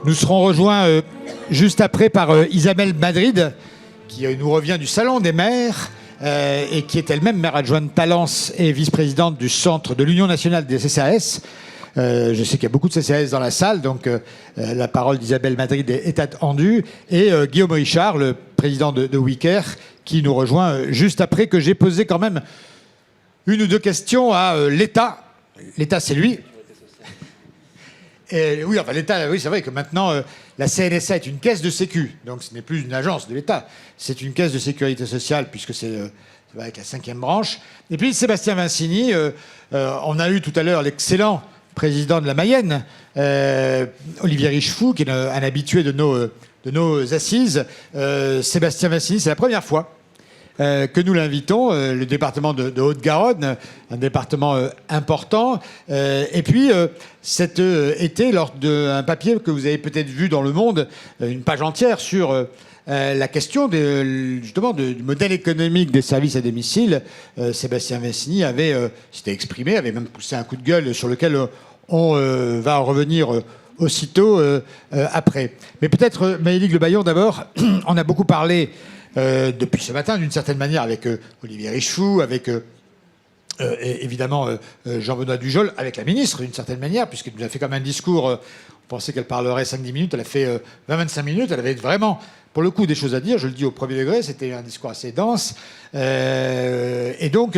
Nous serons rejoints juste après par Isabelle Madrid, qui nous revient du Salon des maires et qui est elle-même maire adjointe de Talence et vice-présidente du centre de l'Union nationale des CCAS. Je sais qu'il y a beaucoup de CCAS dans la salle, donc la parole d'Isabelle Madrid est attendue. Et Guillaume Richard, le président de WICARE, qui nous rejoint juste après, que j'ai posé quand même une ou deux questions à l'État. L'État, c'est lui. Et oui, enfin l'État, oui, c'est vrai que maintenant, la CNSA est une caisse de sécu. Donc ce n'est plus une agence de l'État. C'est une caisse de sécurité sociale, puisque c'est avec la 5e branche. Et puis Sébastien Vincini, on a eu tout à l'heure l'excellent président de la Mayenne, Olivier Richefou, qui est un habitué de nos assises. Sébastien Vincini, c'est la première fois que nous l'invitons, le département de Haute-Garonne, un département important. Et puis, cet été, lors d'un papier que vous avez peut-être vu dans Le Monde, une page entière sur la question justement du modèle économique des services à domicile, Sébastien Vincini s'était exprimé, avait même poussé un coup de gueule sur lequel on va revenir aussitôt après. Mais peut-être, Maëlys Le Baillon, d'abord, on a beaucoup parlé depuis ce matin, d'une certaine manière, avec Olivier Richefou, avec évidemment Jean-Benoît Dujol, avec la ministre, d'une certaine manière, puisqu'elle nous a fait comme un discours, on pensait qu'elle parlerait 5-10 minutes, elle a fait 20-25 minutes, elle avait vraiment, pour le coup, des choses à dire, je le dis au premier degré, c'était un discours assez dense. Et donc,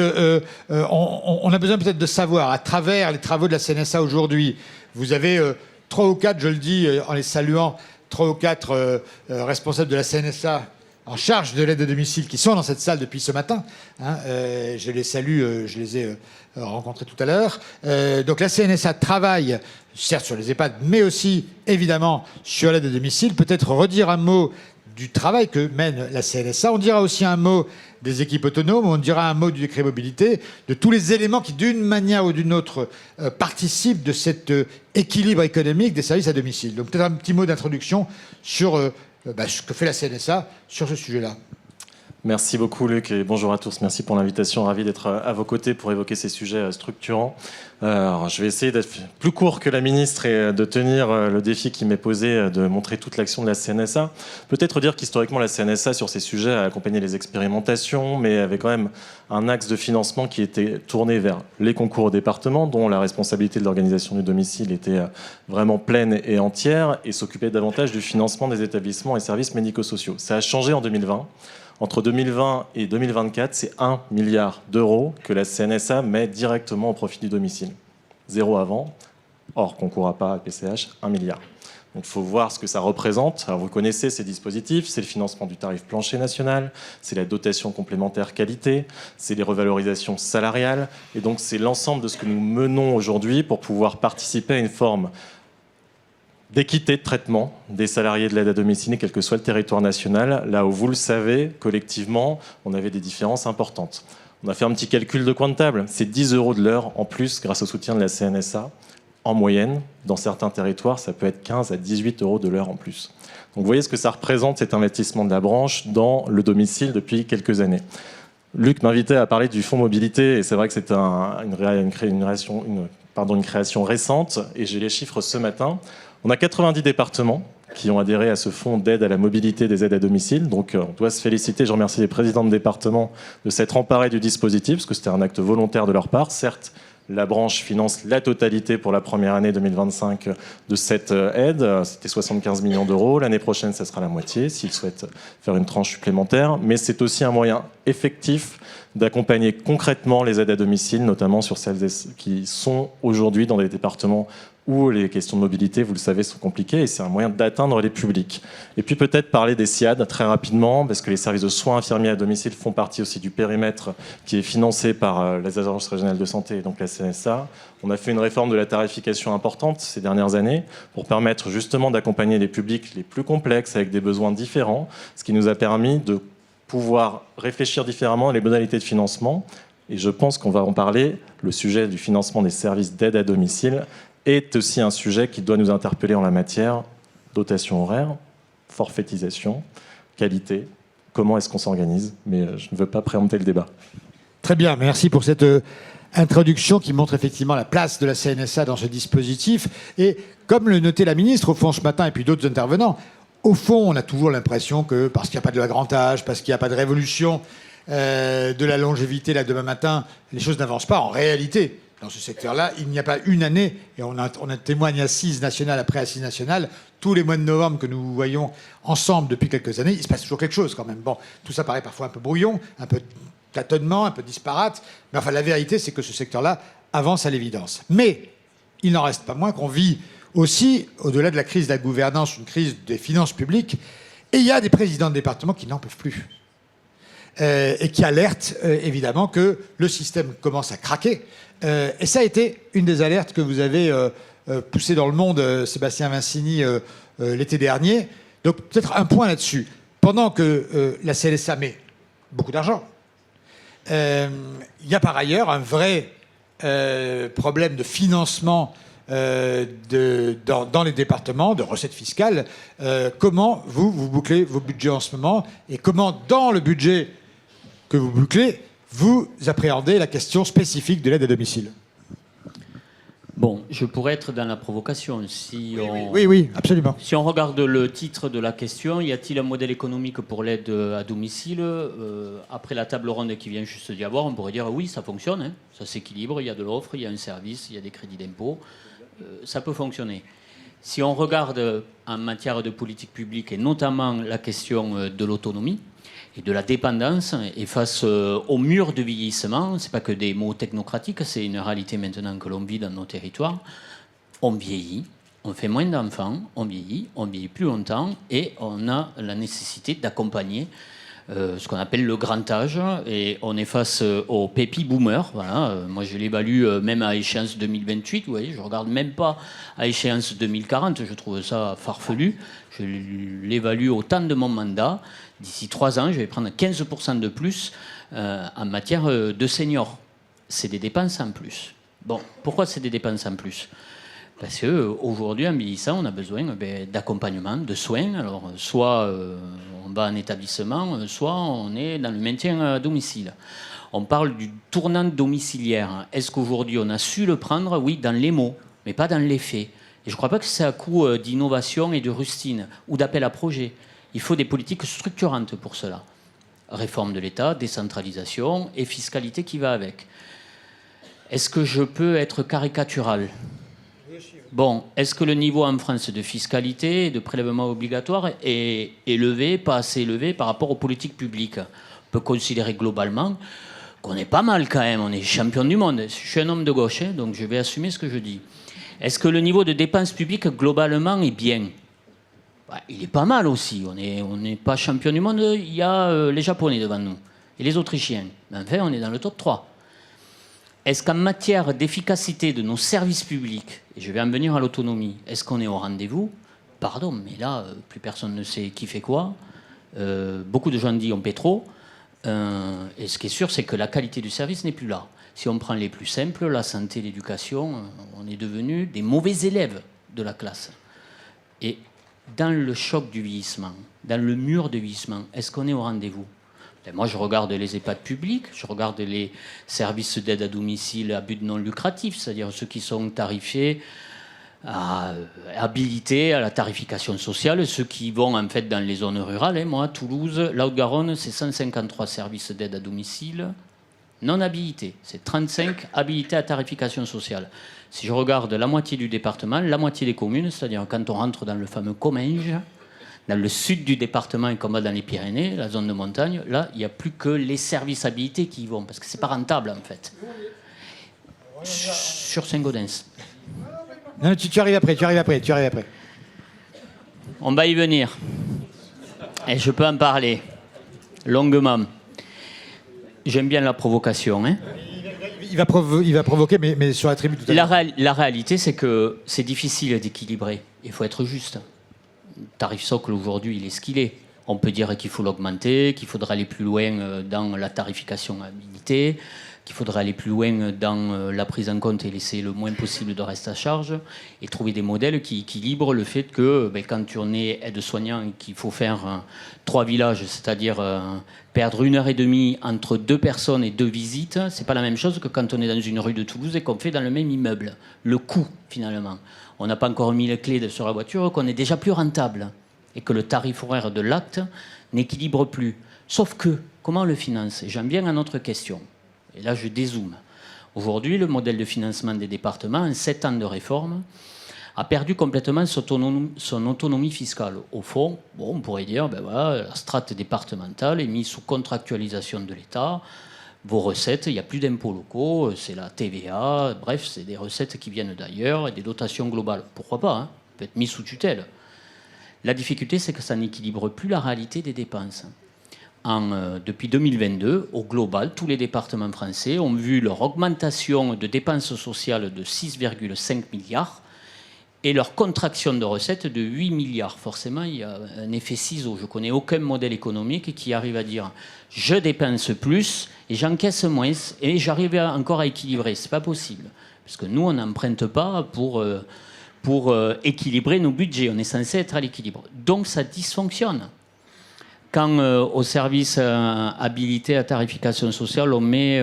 on a besoin peut-être de savoir, à travers les travaux de la CNSA aujourd'hui, vous avez 3 ou 4, je le dis en les saluant, 3 ou 4 responsables de la CNSA en charge de l'aide à domicile qui sont dans cette salle depuis ce matin. Je les salue, je les ai rencontrés tout à l'heure. Donc la CNSA travaille, certes sur les EHPAD, mais aussi évidemment sur l'aide à domicile. Peut-être redire un mot du travail que mène la CNSA. On dira aussi un mot des équipes autonomes, on dira un mot du décret mobilité, de tous les éléments qui, d'une manière ou d'une autre, participent de cet équilibre économique des services à domicile. Donc peut-être un petit mot d'introduction sur ce que fait la CNSA sur ce sujet-là. Merci beaucoup Luc et bonjour à tous. Merci pour l'invitation. Ravi d'être à vos côtés pour évoquer ces sujets structurants. Alors, je vais essayer d'être plus court que la ministre et de tenir le défi qui m'est posé de montrer toute l'action de la CNSA. Peut-être dire qu'historiquement la CNSA sur ces sujets a accompagné les expérimentations, mais avait quand même un axe de financement qui était tourné vers les concours au département, dont la responsabilité de l'organisation du domicile était vraiment pleine et entière, et s'occupait davantage du financement des établissements et services médico-sociaux. Ça a changé en 2020. Entre 2020 et 2024, c'est 1 milliard d'euros que la CNSA met directement au profit du domicile. 0 avant, hors concours APA, PCH, 1 milliard. Donc il faut voir ce que ça représente. Alors vous connaissez ces dispositifs, c'est le financement du tarif plancher national, c'est la dotation complémentaire qualité, c'est les revalorisations salariales, et donc c'est l'ensemble de ce que nous menons aujourd'hui pour pouvoir participer à une forme d'équité de traitement des salariés de l'aide à domicile, quel que soit le territoire national, là où, vous le savez, collectivement, on avait des différences importantes. On a fait un petit calcul de coin de table. C'est 10 € de l'heure en plus grâce au soutien de la CNSA. En moyenne, dans certains territoires, ça peut être 15 à 18 € de l'heure en plus. Donc vous voyez ce que ça représente, cet investissement de la branche dans le domicile depuis quelques années. Luc m'invitait à parler du fonds mobilité, et c'est vrai que c'est une création récente, et j'ai les chiffres ce matin. On a 90 départements qui ont adhéré à ce fonds d'aide à la mobilité des aides à domicile. Donc on doit se féliciter, je remercie les présidents de département de s'être emparés du dispositif, parce que c'était un acte volontaire de leur part. Certes, la branche finance la totalité pour la première année 2025 de cette aide. C'était 75 millions d'euros. L'année prochaine, ça sera la moitié, s'ils souhaitent faire une tranche supplémentaire. Mais c'est aussi un moyen effectif d'accompagner concrètement les aides à domicile, notamment sur celles qui sont aujourd'hui dans des départements où les questions de mobilité, vous le savez, sont compliquées, et c'est un moyen d'atteindre les publics. Et puis peut-être parler des SIAD très rapidement, parce que les services de soins infirmiers à domicile font partie aussi du périmètre qui est financé par les agences régionales de santé et donc la CNSA. On a fait une réforme de la tarification importante ces dernières années pour permettre justement d'accompagner les publics les plus complexes avec des besoins différents, ce qui nous a permis de pouvoir réfléchir différemment à les modalités de financement. Et je pense qu'on va en parler, le sujet du financement des services d'aide à domicile est aussi un sujet qui doit nous interpeller en la matière. Dotation horaire, forfaitisation, qualité, comment est-ce qu'on s'organise, mais je ne veux pas préempter le débat. Très bien, merci pour cette introduction qui montre effectivement la place de la CNSA dans ce dispositif. Et comme le notait la ministre, au fond, ce matin, et puis d'autres intervenants, au fond, on a toujours l'impression que parce qu'il n'y a pas de grand âge, parce qu'il n'y a pas de révolution de la longévité là demain matin, les choses n'avancent pas. En réalité, dans ce secteur-là, il n'y a pas une année, et on témoigne assises nationales après assises nationales, tous les mois de novembre que nous voyons ensemble depuis quelques années, il se passe toujours quelque chose quand même. Bon, tout ça paraît parfois un peu brouillon, un peu tâtonnement, un peu disparate, mais enfin la vérité c'est que ce secteur-là avance à l'évidence. Mais il n'en reste pas moins qu'on vit aussi, au-delà de la crise de la gouvernance, une crise des finances publiques, et il y a des présidents de département qui n'en peuvent plus. Et qui alertent évidemment que le système commence à craquer. Et ça a été une des alertes que vous avez poussées dans le monde, Sébastien Vincini, l'été dernier. Donc peut-être un point là-dessus. Pendant que la CNSA met beaucoup d'argent, il y a par ailleurs un vrai problème de financement dans les départements, de recettes fiscales. Comment vous bouclez vos budgets en ce moment, et comment dans le budget que vous bouclez, vous appréhendez la question spécifique de l'aide à domicile? Bon, je pourrais être dans la provocation. Oui, absolument. Si on regarde le titre de la question, y a-t-il un modèle économique pour l'aide à domicile? Après la table ronde qui vient juste d'y avoir, on pourrait dire oui, ça fonctionne, hein, ça s'équilibre, il y a de l'offre, il y a un service, il y a des crédits d'impôt, ça peut fonctionner. Si on regarde en matière de politique publique, et notamment la question de l'autonomie et de la dépendance, et face au mur de vieillissement, ce n'est pas que des mots technocratiques, c'est une réalité maintenant que l'on vit dans nos territoires. On vieillit, on fait moins d'enfants, on vieillit plus longtemps, et on a la nécessité d'accompagner ce qu'on appelle le grand âge, et on est face au pépi boomer. Voilà. Moi, je l'évalue même à échéance 2028. Vous voyez, je ne regarde même pas à échéance 2040. Je trouve ça farfelu. Je l'évalue au temps de mon mandat. D'ici 3 ans, je vais prendre 15% de plus en matière de seniors. C'est des dépenses en plus. Bon, pourquoi c'est des dépenses en plus? Parce qu'aujourd'hui, en vieillissant, on a besoin d'accompagnement, de soins. Alors, soit on va en établissement, soit on est dans le maintien à domicile. On parle du tournant domiciliaire. Est-ce qu'aujourd'hui, on a su le prendre? Oui, dans les mots, mais pas dans les faits. Et je ne crois pas que c'est à coup d'innovation et de rustine ou d'appel à projet. Il faut des politiques structurantes pour cela. Réforme de l'État, décentralisation et fiscalité qui va avec. Est-ce que je peux être caricatural? Bon, est-ce que le niveau en France de fiscalité et de prélèvement obligatoire est élevé, pas assez élevé par rapport aux politiques publiques? On peut considérer globalement qu'on est pas mal quand même, on est champion du monde. Je suis un homme de gauche, hein, donc je vais assumer ce que je dis. Est-ce que le niveau de dépenses publiques globalement est bien? Il est pas mal aussi. On n'est pas champion du monde, il y a les Japonais devant nous et les Autrichiens. Mais enfin, on est dans le top 3. Est-ce qu'en matière d'efficacité de nos services publics, et je vais en venir à l'autonomie, est-ce qu'on est au rendez-vous? Pardon, mais là, plus personne ne sait qui fait quoi. Beaucoup de gens disent on paie trop. Et ce qui est sûr, c'est que la qualité du service n'est plus là. Si on prend les plus simples, la santé, l'éducation, on est devenus des mauvais élèves de la classe. Et dans le choc du vieillissement, dans le mur de vieillissement, est-ce qu'on est au rendez-vous? Moi, je regarde les EHPAD publics, je regarde les services d'aide à domicile à but non lucratif, c'est-à-dire ceux qui sont tarifés, habilités à la tarification sociale, ceux qui vont en fait dans les zones rurales. Hein. Moi, Toulouse, la Haute-Garonne, c'est 153 services d'aide à domicile non habilités. C'est 35 habilités à tarification sociale. Si je regarde la moitié du département, la moitié des communes, c'est-à-dire quand on rentre dans le fameux Comminges, dans le sud du département et qu'on va dans les Pyrénées, la zone de montagne, là, il n'y a plus que les services habilités qui y vont, parce que c'est pas rentable, en fait. Sur Saint-Gaudens. Non, tu arrives après. On va y venir. Et je peux en parler longuement. J'aime bien la provocation, hein. Il va provoquer, mais sur la tribune tout à l'heure. La réalité, c'est que c'est difficile d'équilibrer. Il faut être juste. Le tarif socle, aujourd'hui, il est ce qu'il est. On peut dire qu'il faut l'augmenter, qu'il faudra aller plus loin dans la tarification habilitée, qu'il faudrait aller plus loin dans la prise en compte et laisser le moins possible de reste à charge, et trouver des modèles qui équilibrent le fait que quand on est aide-soignant et qu'il faut faire 3 villages, c'est-à-dire perdre 1h30 entre 2 personnes et 2 visites, c'est pas la même chose que quand on est dans une rue de Toulouse et qu'on fait dans le même immeuble. Le coût, finalement. On n'a pas encore mis les clés sur la voiture, qu'on est déjà plus rentable et que le tarif horaire de l'acte n'équilibre plus. Sauf que, comment on le finance? Et j'en viens à notre question. Et là, je dézoome. Aujourd'hui, le modèle de financement des départements, en 7 ans de réforme, a perdu complètement son autonomie fiscale. Au fond, on pourrait dire, la strate départementale est mise sous contractualisation de l'État. Vos recettes, il n'y a plus d'impôts locaux, c'est la TVA, bref, c'est des recettes qui viennent d'ailleurs et des dotations globales. Pourquoi pas, hein? Ça peut être mis sous tutelle. La difficulté, c'est que ça n'équilibre plus la réalité des dépenses. Depuis 2022, au global, tous les départements français ont vu leur augmentation de dépenses sociales de 6,5 milliards et leur contraction de recettes de 8 milliards. Forcément, il y a un effet ciseau. Je ne connais aucun modèle économique qui arrive à dire « je dépense plus et j'encaisse moins et j'arrive encore à équilibrer ». Ce n'est pas possible. Parce que nous, on n'emprunte pas pour équilibrer nos budgets. On est censé être à l'équilibre. Donc, ça dysfonctionne. Quand au service habilité à tarification sociale, on met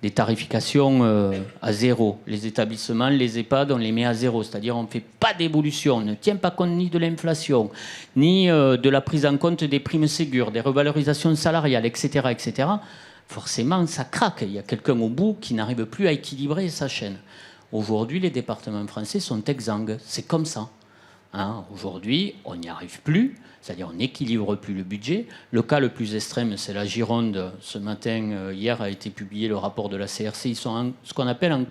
des tarifications à zéro. Les établissements, les EHPAD, on les met à zéro. C'est-à-dire on ne fait pas d'évolution, on ne tient pas compte ni de l'inflation, ni de la prise en compte des primes Ségur, des revalorisations salariales, etc., etc. Forcément, ça craque. Il y a quelqu'un au bout qui n'arrive plus à équilibrer sa chaîne. Aujourd'hui, les départements français sont exsangues. C'est comme ça. Hein, aujourd'hui, on n'y arrive plus, c'est-à-dire on n'équilibre plus le budget. Le cas le plus extrême, c'est la Gironde. Ce matin, hier, a été publié le rapport de la CRC. Ils sont en ce qu'on appelle,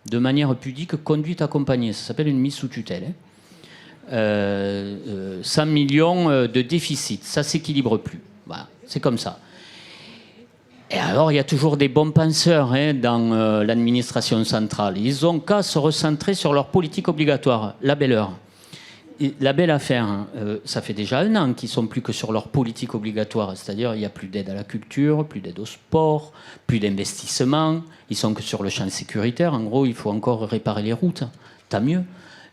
de manière pudique, conduite accompagnée. Ça s'appelle une mise sous tutelle. 100 millions de déficit. Ça ne s'équilibre plus. Voilà, c'est comme ça. Et alors, il y a toujours des bons penseurs dans l'administration centrale. Ils ont qu'à se recentrer sur leur politique obligatoire, la belle heure. La belle affaire, ça fait déjà 1 an qu'ils ne sont plus que sur leur politique obligatoire, c'est-à-dire il n'y a plus d'aide à la culture, plus d'aide au sport, plus d'investissement, ils sont que sur le champ sécuritaire, en gros il faut encore réparer les routes, tant mieux,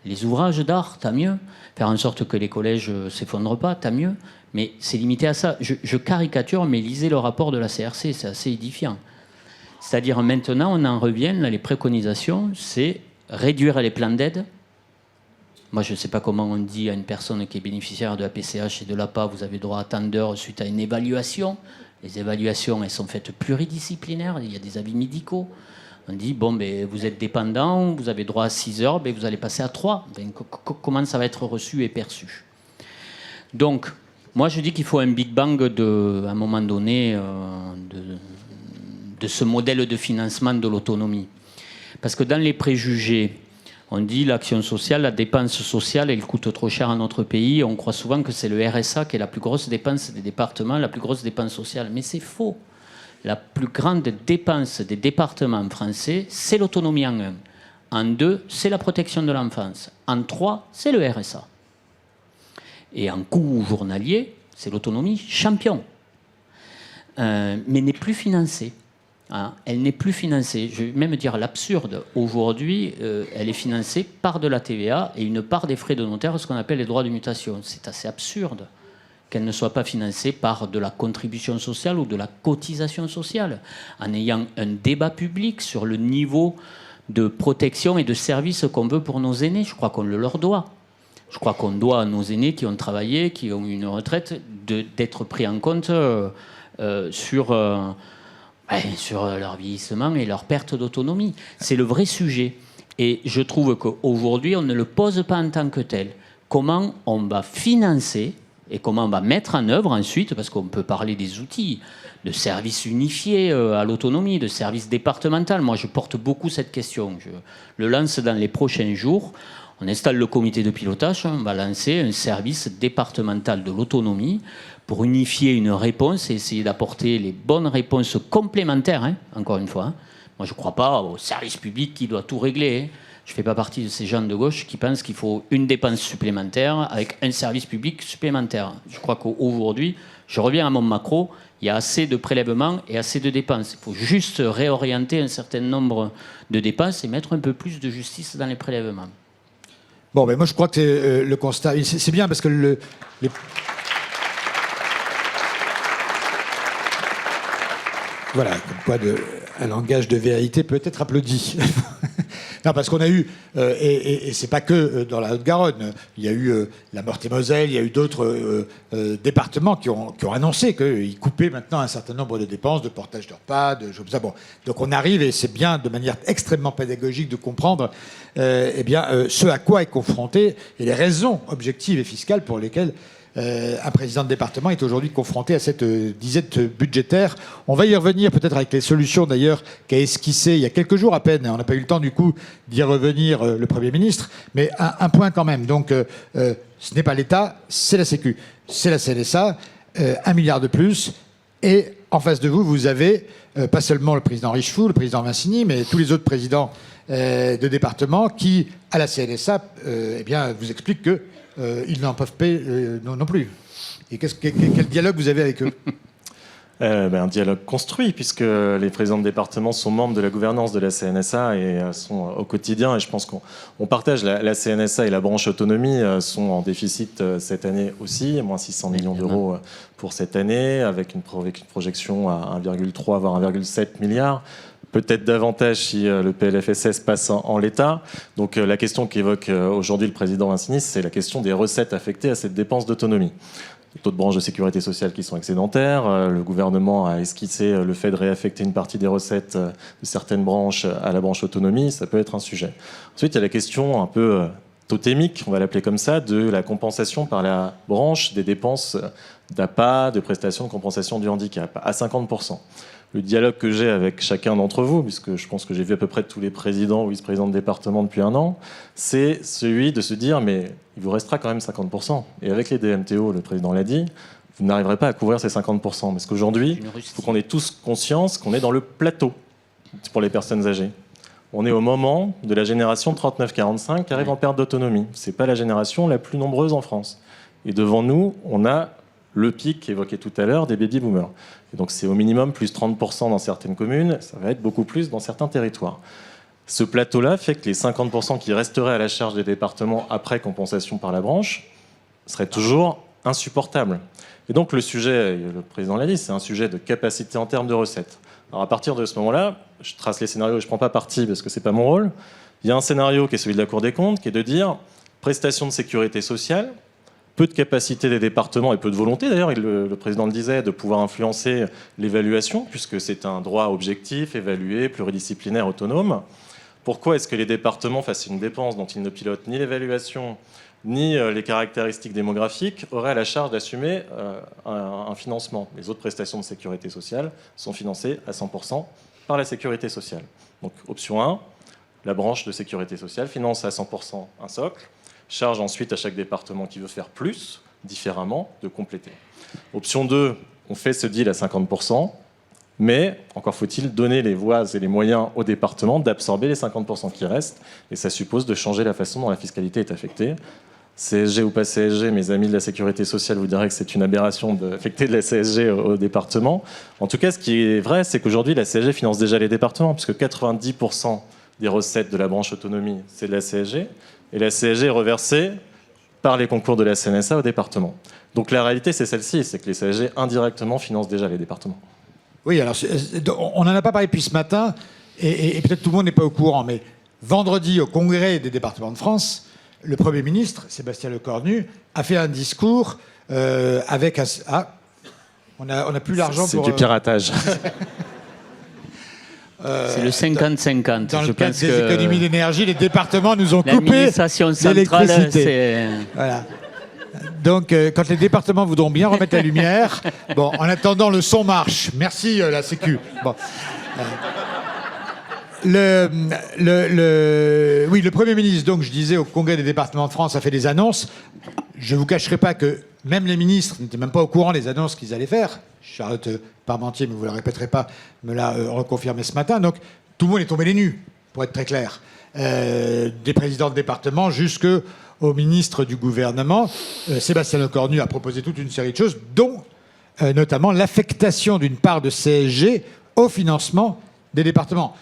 les ouvrages d'art, tant mieux, faire en sorte que les collèges ne s'effondrent pas, tant mieux, mais c'est limité à ça. Je caricature, mais lisez le rapport de la CRC, c'est assez édifiant. C'est-à-dire maintenant on en revient, là, les préconisations, c'est réduire les plans d'aide. Moi, je ne sais pas comment on dit à une personne qui est bénéficiaire de la PCH et de l'APA, vous avez droit à tant d'heures suite à une évaluation. Les évaluations, elles sont faites pluridisciplinaires, il y a des avis médicaux. On dit, vous êtes dépendant, vous avez droit à 6 heures, vous allez passer à 3. Comment ça va être reçu et perçu? Donc, moi, je dis qu'il faut un Big Bang, à un moment donné, de ce modèle de financement de l'autonomie. Parce que dans les préjugés, on dit l'action sociale, la dépense sociale, elle coûte trop cher à notre pays. On croit souvent que c'est le RSA qui est la plus grosse dépense des départements, la plus grosse dépense sociale. Mais c'est faux. La plus grande dépense des départements français, c'est l'autonomie en 1. En 2, c'est la protection de l'enfance. En 3, c'est le RSA. Et en coût journalier, c'est l'autonomie champion. Mais n'est plus financée. Hein, elle n'est plus financée. Je vais même dire l'absurde. Aujourd'hui, elle est financée par de la TVA et une part des frais de notaire, ce qu'on appelle les droits de mutation. C'est assez absurde qu'elle ne soit pas financée par de la contribution sociale ou de la cotisation sociale, en ayant un débat public sur le niveau de protection et de service qu'on veut pour nos aînés. Je crois qu'on le leur doit. Je crois qu'on doit à nos aînés qui ont travaillé, qui ont eu une retraite, d'être pris en compte sur leur vieillissement et leur perte d'autonomie. C'est le vrai sujet. Et je trouve qu'aujourd'hui, on ne le pose pas en tant que tel. Comment on va financer et comment on va mettre en œuvre ensuite, parce qu'on peut parler des outils, de services unifiés à l'autonomie, de services départementaux. Moi, je porte beaucoup cette question. Je le lance dans les prochains jours. On installe le comité de pilotage, on va lancer un service départemental de l'autonomie pour unifier une réponse et essayer d'apporter les bonnes réponses complémentaires, encore une fois. Moi, je ne crois pas au service public qui doit tout régler. Je ne fais pas partie de ces gens de gauche qui pensent qu'il faut une dépense supplémentaire avec un service public supplémentaire. Je crois qu'aujourd'hui, je reviens à mon macro, il y a assez de prélèvements et assez de dépenses. Il faut juste réorienter un certain nombre de dépenses et mettre un peu plus de justice dans les prélèvements. Bon, ben moi je crois que le constat, c'est bien parce que voilà, comme quoi un langage de vérité peut être applaudi. Non, parce qu'on a eu, et c'est pas que dans la Haute-Garonne, il y a eu la Meurthe-et-Moselle, il y a eu d'autres départements qui ont annoncé qu'ils coupaient maintenant un certain nombre de dépenses, de portage de repas, de choses comme ça. Bon, donc on arrive, et c'est bien de manière extrêmement pédagogique de comprendre ce à quoi est confronté et les raisons objectives et fiscales pour lesquelles un président de département est aujourd'hui confronté à cette disette budgétaire. On va y revenir peut-être avec les solutions d'ailleurs qu'a esquissé il y a quelques jours à peine. On n'a pas eu le temps du coup d'y revenir le Premier ministre, mais un point quand même. Donc ce n'est pas l'État, c'est la Sécu, c'est la CNSA, 1 milliard de plus. Et en face de vous, vous avez pas seulement le président Richefou, le président Vincini, mais tous les autres présidents de département qui, à la CNSA, vous expliquent que ils n'en peuvent pas non plus. Et quel dialogue vous avez avec eux? Un dialogue construit, puisque les présidents de département sont membres de la gouvernance de la CNSA et sont au quotidien. Et je pense qu'on partage la CNSA et la branche autonomie sont en déficit cette année aussi, moins 600 millions d'euros pour cette année, avec une projection à 1,3 voire 1,7 milliard. Peut-être davantage si le PLFSS passe en l'état. Donc la question qu'évoque aujourd'hui le président Vincini, c'est la question des recettes affectées à cette dépense d'autonomie. D'autres branches de sécurité sociale qui sont excédentaires. Le gouvernement a esquissé le fait de réaffecter une partie des recettes de certaines branches à la branche autonomie. Ça peut être un sujet. Ensuite, il y a la question un peu totémique, on va l'appeler comme ça, de la compensation par la branche des dépenses d'APA, de prestations de compensation du handicap, à 50%. Le dialogue que j'ai avec chacun d'entre vous, puisque je pense que j'ai vu à peu près tous les présidents ou vice-présidents de département depuis un an, c'est celui de se dire, mais il vous restera quand même 50%. Et avec les DMTO, le président l'a dit, vous n'arriverez pas à couvrir ces 50%. Parce qu'aujourd'hui, il faut qu'on ait tous conscience qu'on est dans le plateau pour les personnes âgées. On est au moment de la génération 39-45 qui arrive en perte d'autonomie. Ce n'est pas la génération la plus nombreuse en France. Et devant nous, on a le pic évoqué tout à l'heure des baby-boomers. Et donc c'est au minimum plus 30% dans certaines communes, ça va être beaucoup plus dans certains territoires. Ce plateau-là fait que les 50% qui resteraient à la charge des départements après compensation par la branche seraient toujours insupportables. Et donc le sujet, le président l'a dit, c'est un sujet de capacité en termes de recettes. Alors à partir de ce moment-là, je trace les scénarios, je ne prends pas parti parce que ce n'est pas mon rôle. Il y a un scénario qui est celui de la Cour des comptes, qui est de dire prestations de sécurité sociale, peu de capacité des départements et peu de volonté, d'ailleurs, le président le disait, de pouvoir influencer l'évaluation, puisque c'est un droit objectif, évalué, pluridisciplinaire, autonome. Pourquoi est-ce que les départements, face à une dépense dont ils ne pilotent ni l'évaluation, ni les caractéristiques démographiques, auraient à la charge d'assumer un financement? Les autres prestations de sécurité sociale sont financées à 100% par la sécurité sociale. Donc, option 1, la branche de sécurité sociale finance à 100% un socle, charge ensuite à chaque département qui veut faire plus, différemment, de compléter. Option 2, on fait ce deal à 50%, mais encore faut-il donner les voies et les moyens aux départements d'absorber les 50% qui restent, et ça suppose de changer la façon dont la fiscalité est affectée. CSG ou pas CSG, mes amis de la sécurité sociale vous diraient que c'est une aberration d'affecter de la CSG au département. En tout cas, ce qui est vrai, c'est qu'aujourd'hui, la CSG finance déjà les départements, puisque 90% des recettes de la branche autonomie, c'est de la CSG, et la CSG est reversée par les concours de la CNSA au département. Donc la réalité, c'est celle-ci, c'est que les CSG indirectement financent déjà les départements. Oui, alors on n'en a pas parlé depuis ce matin, et peut-être tout le monde n'est pas au courant, mais vendredi, au Congrès des départements de France, le Premier ministre, Sébastien Lecornu, a fait un discours avec... on n'a plus l'argent pour... C'est du piratage. C'est le 50-50. Dans le cadre des économies d'énergie, les départements nous ont coupé l'administration centrale, l'électricité. Voilà. Donc, quand les départements voudront bien remettre la lumière, bon, en attendant, le son marche. Merci, la Sécu. Bon. Oui, le Premier ministre, donc, je disais, au Congrès des départements de France, a fait des annonces. Je ne vous cacherai pas que même les ministres n'étaient même pas au courant des annonces qu'ils allaient faire. Charlotte Parmentier, mais vous ne le répéterez pas, me l'a reconfirmé ce matin. Donc, tout le monde est tombé les nues, pour être très clair, des présidents de département jusqu'au ministre du gouvernement. Sébastien Lecornu a proposé toute une série de choses, dont notamment l'affectation d'une part de CSG au financement des départements.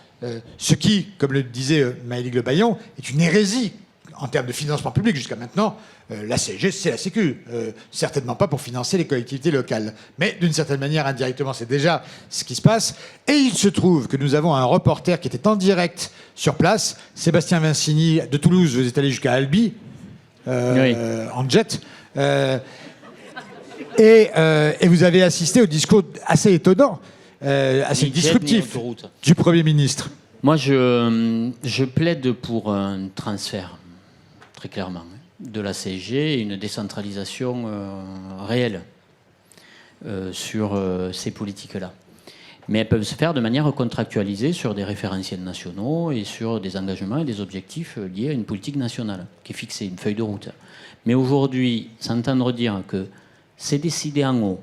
Ce qui, comme le disait Maëlys Le Baillon, est une hérésie en termes de financement public. Jusqu'à maintenant, la CSG, c'est la Sécu. Certainement pas pour financer les collectivités locales. Mais d'une certaine manière, indirectement, c'est déjà ce qui se passe. Et il se trouve que nous avons un reporter qui était en direct sur place, Sébastien Vincini de Toulouse. Vous êtes allé jusqu'à Albi, en jet. Et vous avez assisté au discours assez étonnant, assez disruptif du Premier ministre. Moi, je plaide pour un transfert, très clairement, de la CSG et une décentralisation réelle sur ces politiques-là. Mais elles peuvent se faire de manière contractualisée sur des référentiels nationaux et sur des engagements et des objectifs liés à une politique nationale qui est fixée, une feuille de route. Mais aujourd'hui, s'entendre dire que c'est décidé en haut,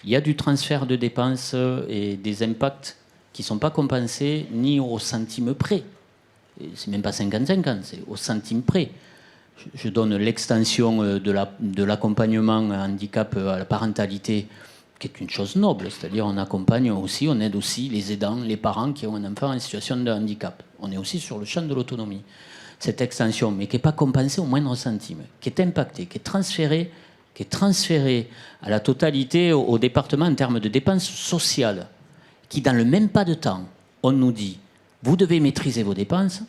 il y a du transfert de dépenses et des impacts qui ne sont pas compensés ni au centime près. C'est même pas 50-50, c'est au centime près. Je donne l'extension de l'accompagnement handicap à la parentalité, qui est une chose noble, c'est-à-dire on accompagne aussi, on aide aussi les aidants, les parents qui ont un enfant en situation de handicap. On est aussi sur le champ de l'autonomie. Cette extension, mais qui n'est pas compensée au moindre centime, qui est impactée, qui est transférée à la totalité au département en termes de dépenses sociales, qui dans le même pas de temps, on nous dit, vous devez maîtriser vos dépenses,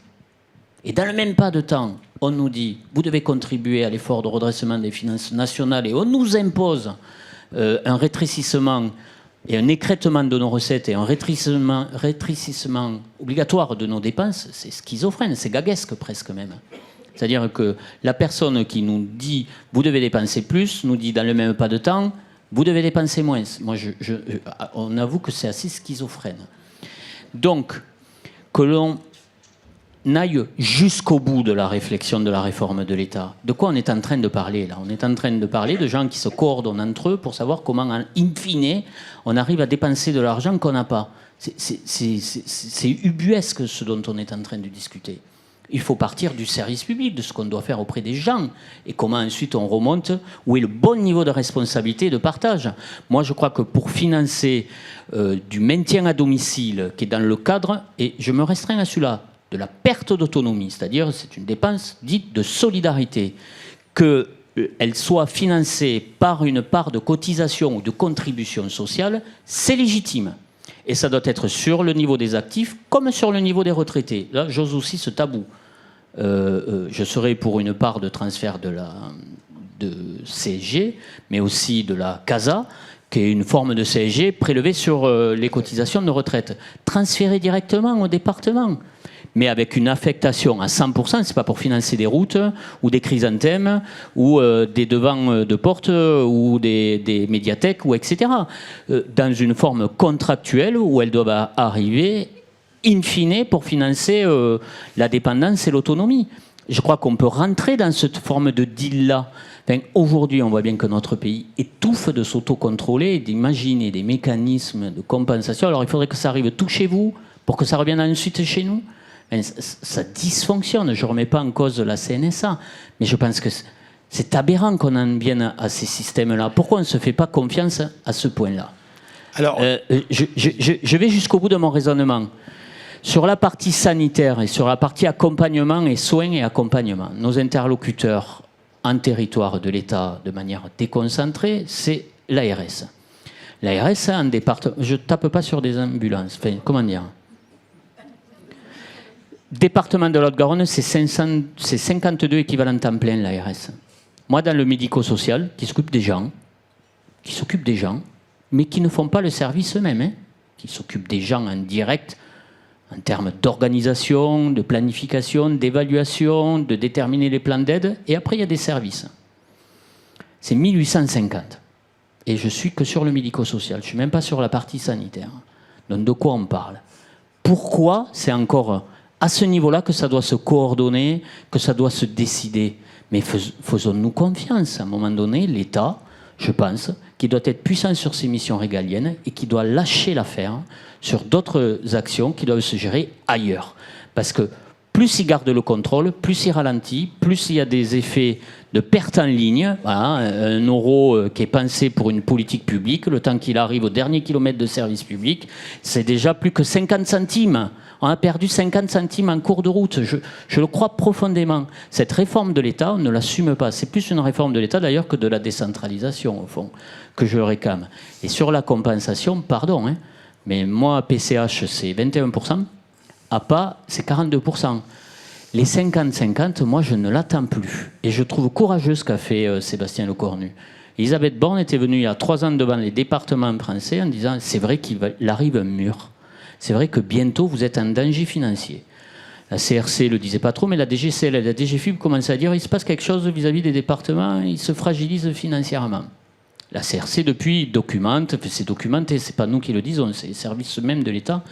et dans le même pas de temps, on nous dit, vous devez contribuer à l'effort de redressement des finances nationales, et on nous impose un rétrécissement et un écrêtement de nos recettes et un rétrécissement obligatoire de nos dépenses. C'est schizophrène, c'est gaguesque presque même. C'est-à-dire que la personne qui nous dit « vous devez dépenser plus » nous dit dans le même pas de temps « vous devez dépenser moins ». Moi, on avoue que c'est assez schizophrène. Donc, que l'on aille jusqu'au bout de la réflexion de la réforme de l'État. De quoi on est en train de parler là? On est en train de parler de gens qui se coordonnent entre eux pour savoir comment, in fine, on arrive à dépenser de l'argent qu'on n'a pas. C'est ubuesque ce dont on est en train de discuter. Il faut partir du service public, de ce qu'on doit faire auprès des gens, et comment ensuite on remonte, où est le bon niveau de responsabilité et de partage. Moi, je crois que pour financer du maintien à domicile, qui est dans le cadre, et je me restreins à celui-là, de la perte d'autonomie, c'est-à-dire c'est une dépense dite de solidarité, qu'elle soit financée par une part de cotisation ou de contribution sociale, c'est légitime. Et ça doit être sur le niveau des actifs comme sur le niveau des retraités. Là, j'ose aussi ce tabou. Je serais pour une part de transfert de CSG, mais aussi de la CASA, qui est une forme de CSG prélevée sur les cotisations de retraite. Transférée directement au département. Mais avec une affectation à 100%, c'est pas pour financer des routes ou des chrysanthèmes ou des devants de porte ou des médiathèques ou etc. Dans une forme contractuelle où elles doivent arriver in fine pour financer la dépendance et l'autonomie. Je crois qu'on peut rentrer dans cette forme de deal-là. Enfin, aujourd'hui, on voit bien que notre pays étouffe de s'autocontrôler et d'imaginer des mécanismes de compensation. Alors, il faudrait que ça arrive tout chez vous pour que ça revienne ensuite chez nous. Ça dysfonctionne. Je ne remets pas en cause la CNSA, mais je pense que c'est aberrant qu'on en vienne à ces systèmes-là. Pourquoi on ne se fait pas confiance à ce point-là? Alors, je vais jusqu'au bout de mon raisonnement. Sur la partie sanitaire et sur la partie accompagnement et soins et accompagnement, nos interlocuteurs en territoire de l'État de manière déconcentrée, c'est l'ARS. L'ARS, en département, je ne tape pas sur des ambulances. Enfin, comment dire? Département de Lot-Garonne, c'est 52 équivalents temps plein, l'ARS. Moi, dans le médico-social, qui s'occupe des gens, mais qui ne font pas le service eux-mêmes, hein, qui s'occupent des gens en direct, en termes d'organisation, de planification, d'évaluation, de déterminer les plans d'aide, et après, il y a des services. C'est 1850. Et je suis que sur le médico-social, je ne suis même pas sur la partie sanitaire. Donc, de quoi on parle? Pourquoi c'est encore à ce niveau-là que ça doit se coordonner, que ça doit se décider? Mais faisons-nous confiance. À un moment donné, l'État, je pense, qui doit être puissant sur ses missions régaliennes et qui doit lâcher l'affaire sur d'autres actions qui doivent se gérer ailleurs. Parce que plus il garde le contrôle, plus il ralentit, plus il y a des effets de perte en ligne. Voilà, un euro qui est pensé pour une politique publique, le temps qu'il arrive au dernier kilomètre de service public, c'est déjà plus que 50 centimes. On a perdu 50 centimes en cours de route. Je le crois profondément. Cette réforme de l'État, on ne l'assume pas. C'est plus une réforme de l'État d'ailleurs que de la décentralisation, au fond, que je réclame. Et sur la compensation, pardon, hein, mais moi, PCH, c'est 21%. APA, c'est 42%. Les 50-50, moi, je ne l'attends plus. Et je trouve courageux ce qu'a fait Sébastien Lecornu. Elisabeth Borne était venue il y a 3 ans devant les départements français en disant « c'est vrai qu'il arrive un mur. C'est vrai que bientôt, vous êtes en danger financier. » La CRC ne le disait pas trop, mais la DGCL et la DGFiP commençaient à dire « il se passe quelque chose vis-à-vis des départements, ils se fragilisent financièrement. » La CRC, depuis, documente, c'est documenté, c'est pas nous qui le disons, c'est les services même de l'État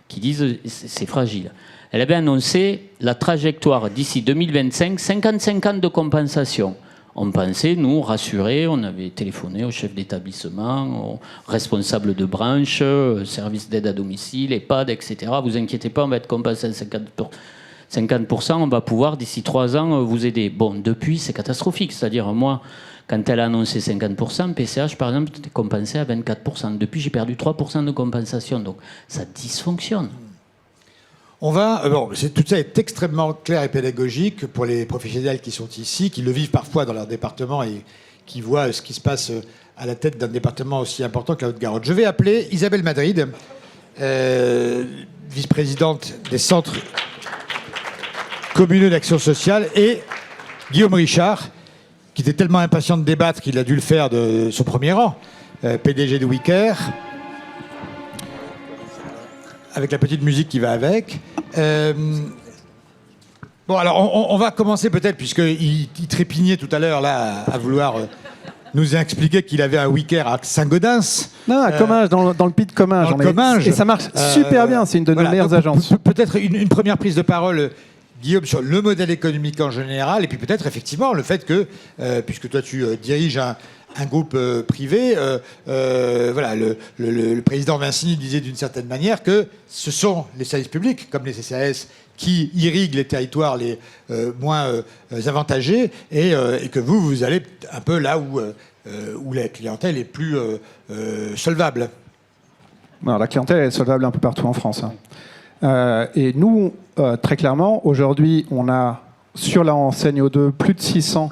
qui disent c'est fragile. Elle avait annoncé la trajectoire d'ici 2025, 55 ans de compensation. On pensait, nous, rassurés, on avait téléphoné au chef d'établissement, aux responsables de branche, service d'aide à domicile, EHPAD, etc. Vous inquiétez pas, on va être compensé à 50%, on va pouvoir, d'ici 3 ans, vous aider. Bon, depuis, c'est catastrophique. C'est-à-dire, moi, quand elle a annoncé 50%, PCH, par exemple, était compensé à 24%. Depuis, j'ai perdu 3% de compensation. Donc, ça dysfonctionne. On va, tout ça est extrêmement clair et pédagogique pour les professionnels qui sont ici, qui le vivent parfois dans leur département et qui voient ce qui se passe à la tête d'un département aussi important que la Haute-Garonne. Je vais appeler Isabelle Madrid, vice-présidente des centres communaux d'action sociale, et Guillaume Richard, qui était tellement impatient de débattre qu'il a dû le faire de son premier rang, PDG de WeCare, avec la petite musique qui va avec. Bon, alors, on va commencer peut-être, puisqu'il trépignait tout à l'heure là à vouloir nous expliquer qu'il avait un WeCare à Saint-Gaudens. Non, à Comminges, dans le Pit de Comminges. Et ça marche super bien, c'est une de nos meilleures agences. Peut-être une première prise de parole, Guillaume, sur le modèle économique en général, et puis peut-être effectivement le fait que, puisque toi tu diriges un groupe privé, voilà, le président Vincini disait d'une certaine manière que ce sont les services publics, comme les CCAS, qui irriguent les territoires les moins avantagés, et que vous allez un peu là où la clientèle est plus solvable. Alors, la clientèle est solvable un peu partout en France. Et nous, très clairement, aujourd'hui, on a sur l'enseigne O2 plus de 600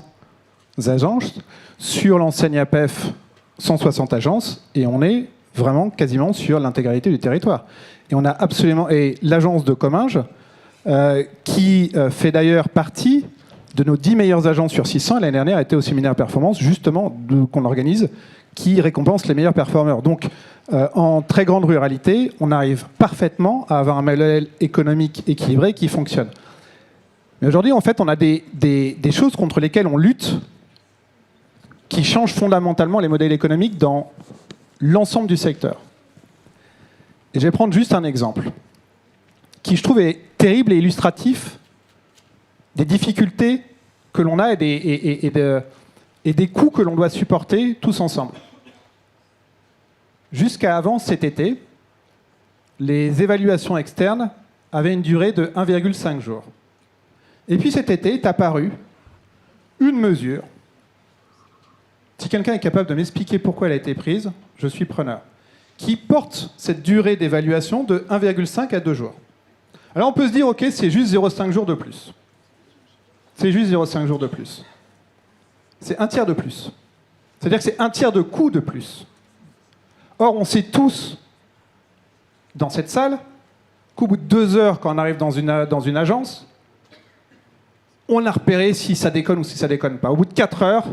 agences, sur l'enseigne APEF 160 agences, et on est vraiment quasiment sur l'intégralité du territoire. Et on a absolument, et l'agence de Comminges, qui fait d'ailleurs partie de nos 10 meilleures agences sur 600, l'année dernière a été au séminaire performance, justement, qu'on organise, qui récompense les meilleurs performeurs. Donc, en très grande ruralité, on arrive parfaitement à avoir un modèle économique équilibré qui fonctionne. Mais aujourd'hui, en fait, on a des choses contre lesquelles on lutte qui changent fondamentalement les modèles économiques dans l'ensemble du secteur. Et je vais prendre juste un exemple qui, je trouve, est terrible et illustratif des difficultés que l'on a et des coûts que l'on doit supporter tous ensemble. Jusqu'à avant cet été, les évaluations externes avaient une durée de 1,5 jours. Et puis cet été est apparue une mesure. Si quelqu'un est capable de m'expliquer pourquoi elle a été prise, je suis preneur. Qui porte cette durée d'évaluation de 1,5 à 2 jours. Alors on peut se dire, ok, c'est juste 0,5 jours de plus. C'est juste 0,5 jours de plus. C'est un tiers de plus. C'est-à-dire que c'est un tiers de coût de plus. Or, on sait tous, dans cette salle, qu'au bout de 2 heures, quand on arrive dans une agence, on a repéré si ça déconne ou si ça déconne pas. Au bout de 4 heures,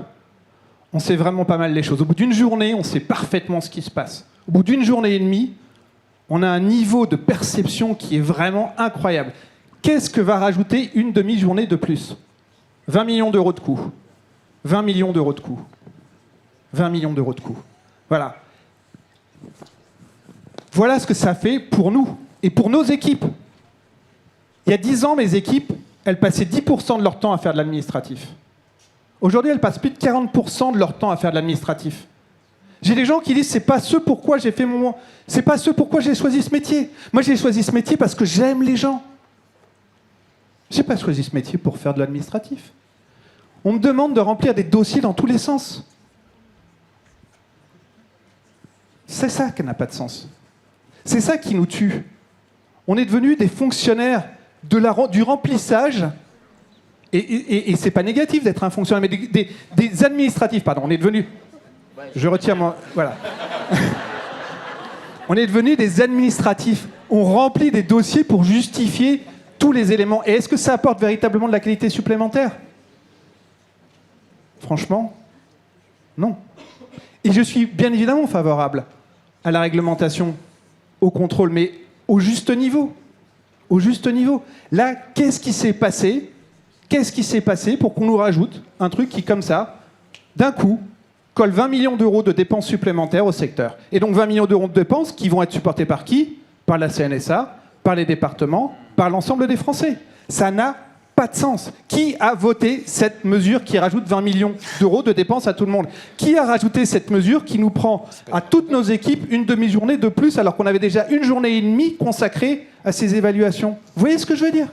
on sait vraiment pas mal les choses. Au bout d'une journée, on sait parfaitement ce qui se passe. Au bout d'une journée et demie, on a un niveau de perception qui est vraiment incroyable. Qu'est-ce que va rajouter une demi-journée de plus ? 20 millions d'euros de coûts. 20 millions d'euros de coûts. 20 millions d'euros de coûts. Voilà. Voilà ce que ça fait pour nous et pour nos équipes. Il y a 10 ans, mes équipes, elles passaient 10% de leur temps à faire de l'administratif. Aujourd'hui, elles passent plus de 40% de leur temps à faire de l'administratif. J'ai des gens qui disent c'est pas ce pourquoi j'ai fait c'est pas ce pourquoi j'ai choisi ce métier. Moi, j'ai choisi ce métier parce que j'aime les gens. Je n'ai pas choisi ce métier pour faire de l'administratif. On me demande de remplir des dossiers dans tous les sens. C'est ça qui n'a pas de sens. C'est ça qui nous tue. On est devenus des fonctionnaires du remplissage, et c'est pas négatif d'être un fonctionnaire, mais des administratifs, pardon. On est devenus... Je retire mon... Voilà. On est devenus des administratifs. On remplit des dossiers pour justifier tous les éléments. Et est-ce que ça apporte véritablement de la qualité supplémentaire ? Franchement, non. Et je suis bien évidemment favorable à la réglementation, au contrôle, mais au juste niveau. Au juste niveau. Là, qu'est-ce qui s'est passé ? Qu'est-ce qui s'est passé pour qu'on nous rajoute un truc qui, comme ça, d'un coup, colle 20 millions d'euros de dépenses supplémentaires au secteur. Et donc 20 millions d'euros de dépenses qui vont être supportés par qui ? Par la CNSA, par les départements, par l'ensemble des Français. Ça n'a pas de sens. Qui a voté cette mesure qui rajoute 20 millions d'euros de dépenses à tout le monde ? Qui a rajouté cette mesure qui nous prend à toutes nos équipes une demi-journée de plus alors qu'on avait déjà une journée et demie consacrée à ces évaluations ? Vous voyez ce que je veux dire ?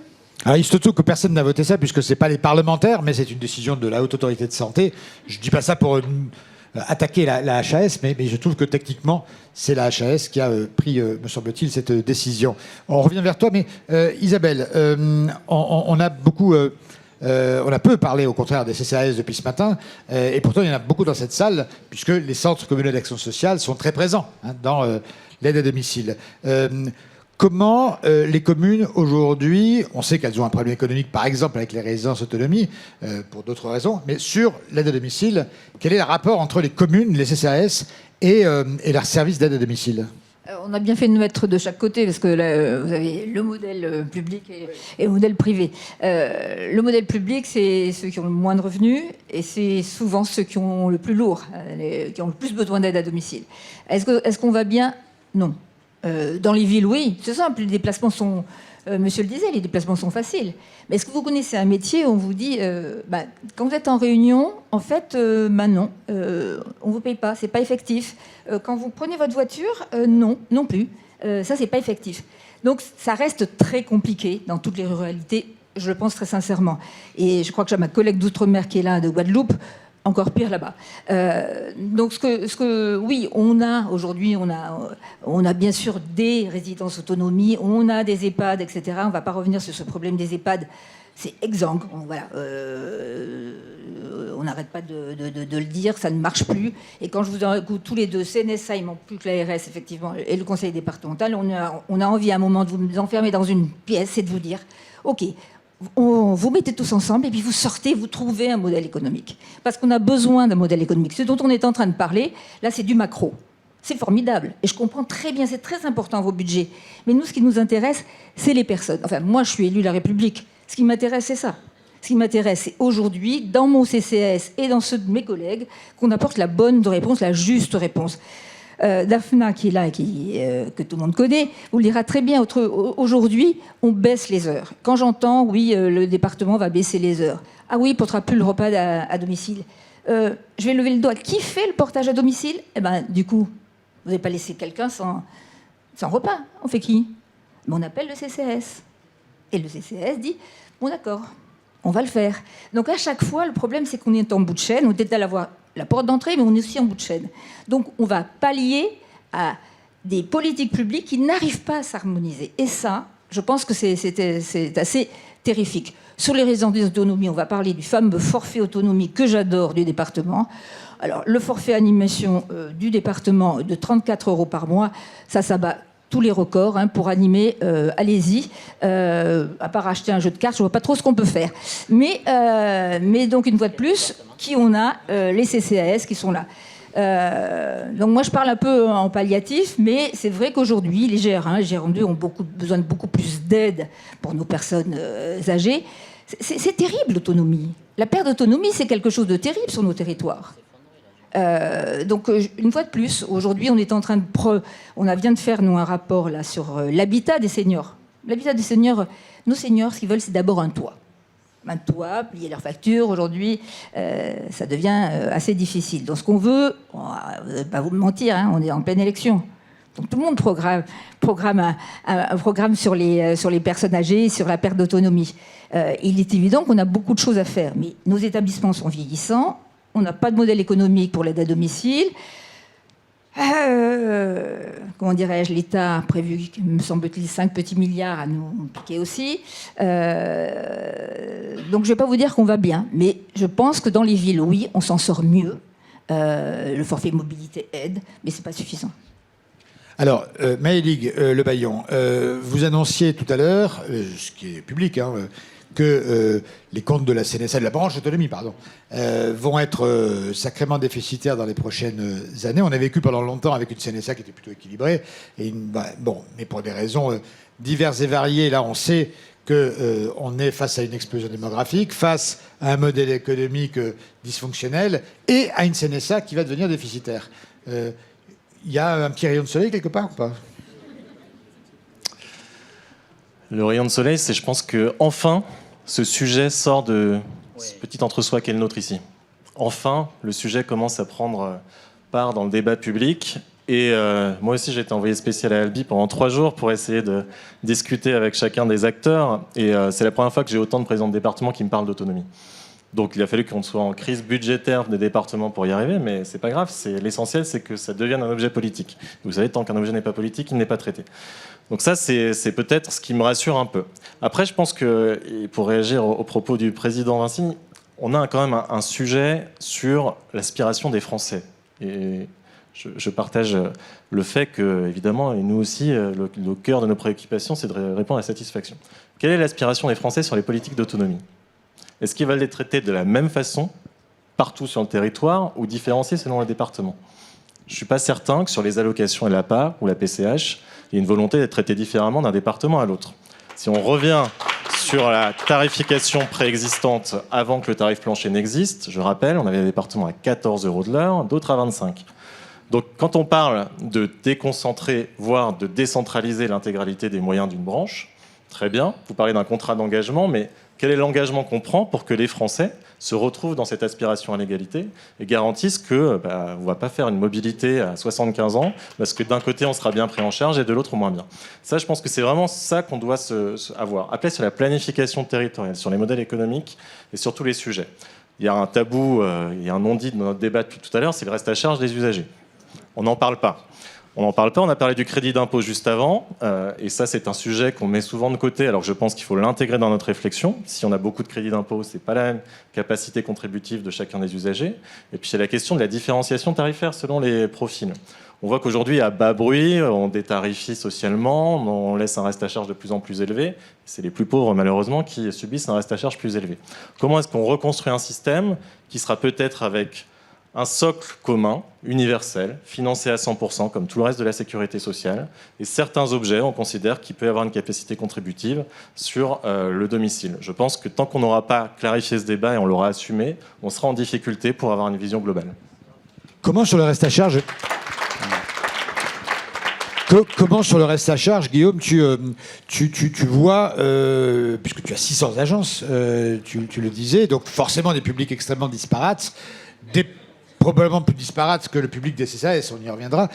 Alors, il se trouve que personne n'a voté ça puisque c'est pas les parlementaires, mais c'est une décision de la Haute Autorité de Santé. Je dis pas ça pour attaquer la HAS, mais je trouve que techniquement, c'est la HAS qui a pris, me semble-t-il, cette décision. On revient vers toi, mais Isabelle, on a beaucoup... on a peu parlé au contraire des CCAS depuis ce matin, et pourtant il y en a beaucoup dans cette salle, puisque les centres communaux d'action sociale sont très présents dans l'aide à domicile. Comment les communes aujourd'hui, on sait qu'elles ont un problème économique, par exemple avec les résidences autonomie, pour d'autres raisons, mais sur l'aide à domicile, quel est le rapport entre les communes, les CCAS et leurs services d'aide à domicile ? On a bien fait de nous mettre de chaque côté, parce que là, vous avez le modèle public et le modèle privé. Le modèle public, c'est ceux qui ont le moins de revenus, et c'est souvent ceux qui ont le plus lourd, qui ont le plus besoin d'aide à domicile. Est-ce qu'on va bien ? Non. Dans les villes, oui, c'est simple, les déplacements sont... monsieur le disait, les déplacements sont faciles. Mais est-ce que vous connaissez un métier où on vous dit, quand vous êtes en réunion, en fait, non, on ne vous paye pas, c'est pas effectif. Quand vous prenez votre voiture, non plus. Ça, c'est pas effectif. Donc, ça reste très compliqué dans toutes les ruralités, je le pense très sincèrement. Et je crois que j'ai ma collègue d'outre-mer qui est là, de Guadeloupe, encore pire là-bas. Donc, oui, on a aujourd'hui, on a bien sûr des résidences autonomie, on a des EHPAD, etc. On ne va pas revenir sur ce problème des EHPAD. C'est exsangue. Voilà. On n'arrête pas de le dire, ça ne marche plus. Et quand je vous écoute tous les deux, CNSA, il manque plus que l'ARS, effectivement, et le conseil départemental, on a envie à un moment de vous enfermer dans une pièce et de vous dire, OK, vous mettez tous ensemble et puis vous sortez, vous trouvez un modèle économique. Parce qu'on a besoin d'un modèle économique. Ce dont on est en train de parler, là, c'est du macro. C'est formidable. Et je comprends très bien, c'est très important vos budgets. Mais nous, ce qui nous intéresse, c'est les personnes. Enfin, moi, je suis élu La République. Ce qui m'intéresse, c'est ça. Ce qui m'intéresse, c'est aujourd'hui, dans mon CCAS et dans ceux de mes collègues, qu'on apporte la bonne réponse, la juste réponse. Daphna, qui est là, que tout le monde connaît, vous le dira très bien. Aujourd'hui, on baisse les heures. Quand j'entends, oui, le département va baisser les heures. Ah oui, il ne portera plus le repas à domicile. Je vais lever le doigt. Qui fait le portage à domicile ? Eh ben, du coup, vous n'avez pas laissé quelqu'un sans repas. On fait qui ? On appelle le CCAS. Et le CCAS dit, bon d'accord, on va le faire. Donc à chaque fois, le problème, c'est qu'on est en bout de chaîne. On est à la porte d'entrée, mais on est aussi en bout de chaîne. Donc on va pallier à des politiques publiques qui n'arrivent pas à s'harmoniser. Et ça, je pense que c'est assez terrifique. Sur les résidences d'autonomie, on va parler du fameux forfait autonomie que j'adore du département. Alors, le forfait animation du département de 34 € par mois, ça bat tous les records pour animer. Allez-y. À part acheter un jeu de cartes, je ne vois pas trop ce qu'on peut faire. Mais donc, une fois de plus, qui on a les CCAS qui sont là. Donc moi, je parle un peu en palliatif, mais c'est vrai qu'aujourd'hui, les GR1 et GR2 ont besoin de beaucoup plus d'aide pour nos personnes âgées. C'est terrible, l'autonomie. La perte d'autonomie, c'est quelque chose de terrible sur nos territoires. Donc, une fois de plus, aujourd'hui, on est en train vient de faire, nous, un rapport là, sur l'habitat des seniors. L'habitat des seniors, nos seniors, ce qu'ils veulent, c'est d'abord un toit. Un toit, plier leurs factures. Aujourd'hui, ça devient assez difficile. Donc, ce qu'on veut, je ne vais pas vous mentir, on est en pleine élection. Donc tout le monde programme un programme sur les personnes âgées, sur la perte d'autonomie. Il est évident qu'on a beaucoup de choses à faire, mais nos établissements sont vieillissants, on n'a pas de modèle économique pour l'aide à domicile. Comment dirais-je, l'État a prévu, me semble-t-il, 5 petits milliards à nous piquer aussi. Donc je ne vais pas vous dire qu'on va bien, mais je pense que dans les villes, oui, on s'en sort mieux. Le forfait mobilité aide, mais ce n'est pas suffisant. Alors, Maëlys Le Baillon, vous annonciez tout à l'heure, ce qui est public, que les comptes de la CNSA, de la branche autonomie, pardon, vont être sacrément déficitaires dans les prochaines années. On a vécu pendant longtemps avec une CNSA qui était plutôt équilibrée, mais pour des raisons diverses et variées. Là, on sait qu'on est face à une explosion démographique, face à un modèle économique dysfonctionnel et à une CNSA qui va devenir déficitaire. Il y a un petit rayon de soleil quelque part ou pas ? Le rayon de soleil, c'est, je pense que enfin, ce sujet sort de ce petit entre-soi qu'est le nôtre ici. Enfin, le sujet commence à prendre part dans le débat public. Et moi aussi, j'ai été envoyé spécial à Albi pendant 3 jours pour essayer de discuter avec chacun des acteurs. Et c'est la première fois que j'ai autant de présidents de département qui me parlent d'autonomie. Donc il a fallu qu'on soit en crise budgétaire des départements pour y arriver, mais c'est pas grave. L'essentiel, c'est que ça devienne un objet politique. Vous savez, tant qu'un objet n'est pas politique, il n'est pas traité. Donc ça, c'est peut-être ce qui me rassure un peu. Après, je pense que, et pour réagir aux propos du président Vincini, on a quand même un sujet sur l'aspiration des Français. Et je partage le fait que, évidemment, et nous aussi, le cœur de nos préoccupations, c'est de répondre à la satisfaction. Quelle est l'aspiration des Français sur les politiques d'autonomie ? Est-ce qu'ils veulent les traiter de la même façon partout sur le territoire ou différencier selon les départements ? Je ne suis pas certain que sur les allocations et l'APA ou la PCH, il y ait une volonté d'être traité différemment d'un département à l'autre. Si on revient sur la tarification préexistante avant que le tarif plancher n'existe, je rappelle, on avait des départements à 14 € de l'heure, d'autres à 25. Donc quand on parle de déconcentrer, voire de décentraliser l'intégralité des moyens d'une branche, très bien, vous parlez d'un contrat d'engagement, mais quel est l'engagement qu'on prend pour que les Français se retrouvent dans cette aspiration à l'égalité et garantissent qu'on ne va pas faire une mobilité à 75 ans parce que d'un côté on sera bien pris en charge et de l'autre moins bien. Ça, je pense que c'est vraiment ça qu'on doit avoir. Après, sur la planification territoriale, sur les modèles économiques et sur tous les sujets. Il y a un tabou, il y a un non-dit dans notre débat depuis tout à l'heure, c'est le reste à charge des usagers. On n'en parle pas. On n'en parle pas, on a parlé du crédit d'impôt juste avant, et ça c'est un sujet qu'on met souvent de côté, alors je pense qu'il faut l'intégrer dans notre réflexion. Si on a beaucoup de crédit d'impôt, c'est pas la même capacité contributive de chacun des usagers. Et puis c'est la question de la différenciation tarifaire selon les profils. On voit qu'aujourd'hui, à bas bruit, on détarifie socialement, on laisse un reste à charge de plus en plus élevé. C'est les plus pauvres, malheureusement, qui subissent un reste à charge plus élevé. Comment est-ce qu'on reconstruit un système qui sera peut-être avec un socle commun, universel, financé à 100%, comme tout le reste de la sécurité sociale. Et certains objets, on considère qu'il peut y avoir une capacité contributive sur le domicile. Je pense que tant qu'on n'aura pas clarifié ce débat et on l'aura assumé, on sera en difficulté pour avoir une vision globale. Comment sur le reste à charge Guillaume, tu vois, puisque tu as 600 agences, tu le disais, donc forcément des publics extrêmement disparates, probablement plus disparates que le public des CCAS, on y reviendra.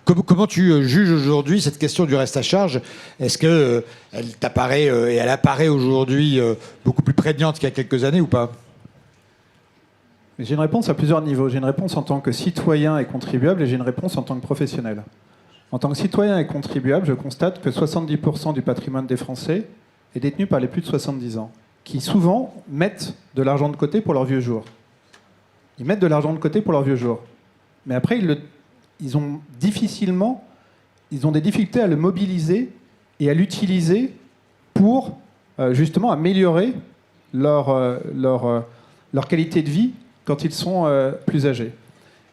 Comment tu juges aujourd'hui cette question du reste à charge ? Est-ce qu'elle t'apparaît, et elle apparaît aujourd'hui beaucoup plus prégnante qu'il y a quelques années ou pas ? J'ai une réponse à plusieurs niveaux. J'ai une réponse en tant que citoyen et contribuable et j'ai une réponse en tant que professionnel. En tant que citoyen et contribuable, je constate que 70% du patrimoine des Français est détenu par les plus de 70 ans, qui souvent mettent de l'argent de côté pour leurs vieux jours. Ils mettent de l'argent de côté pour leurs vieux jours. Mais après, ils ont des difficultés à le mobiliser et à l'utiliser pour justement améliorer leur qualité de vie quand ils sont plus âgés.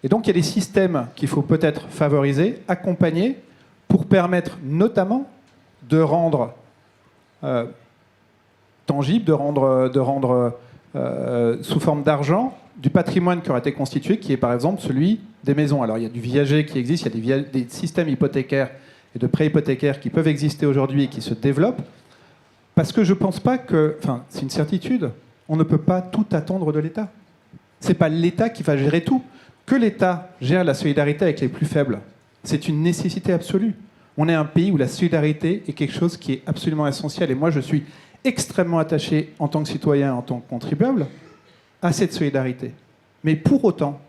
Et donc, il y a des systèmes qu'il faut peut-être favoriser, accompagner, pour permettre notamment de rendre tangible, de rendre sous forme d'argent du patrimoine qui aurait été constitué, qui est par exemple celui des maisons. Alors il y a du viager qui existe, il y a des systèmes hypothécaires et de prêts hypothécaires qui peuvent exister aujourd'hui et qui se développent, parce que je ne pense pas que, enfin c'est une certitude, on ne peut pas tout attendre de l'État. Ce n'est pas l'État qui va gérer tout. Que l'État gère la solidarité avec les plus faibles, C'est une nécessité absolue. On est un pays où la solidarité est quelque chose qui est absolument essentiel. Et moi, je suis extrêmement attaché, en tant que citoyen, en tant que contribuable, à cette solidarité. Mais pour autant,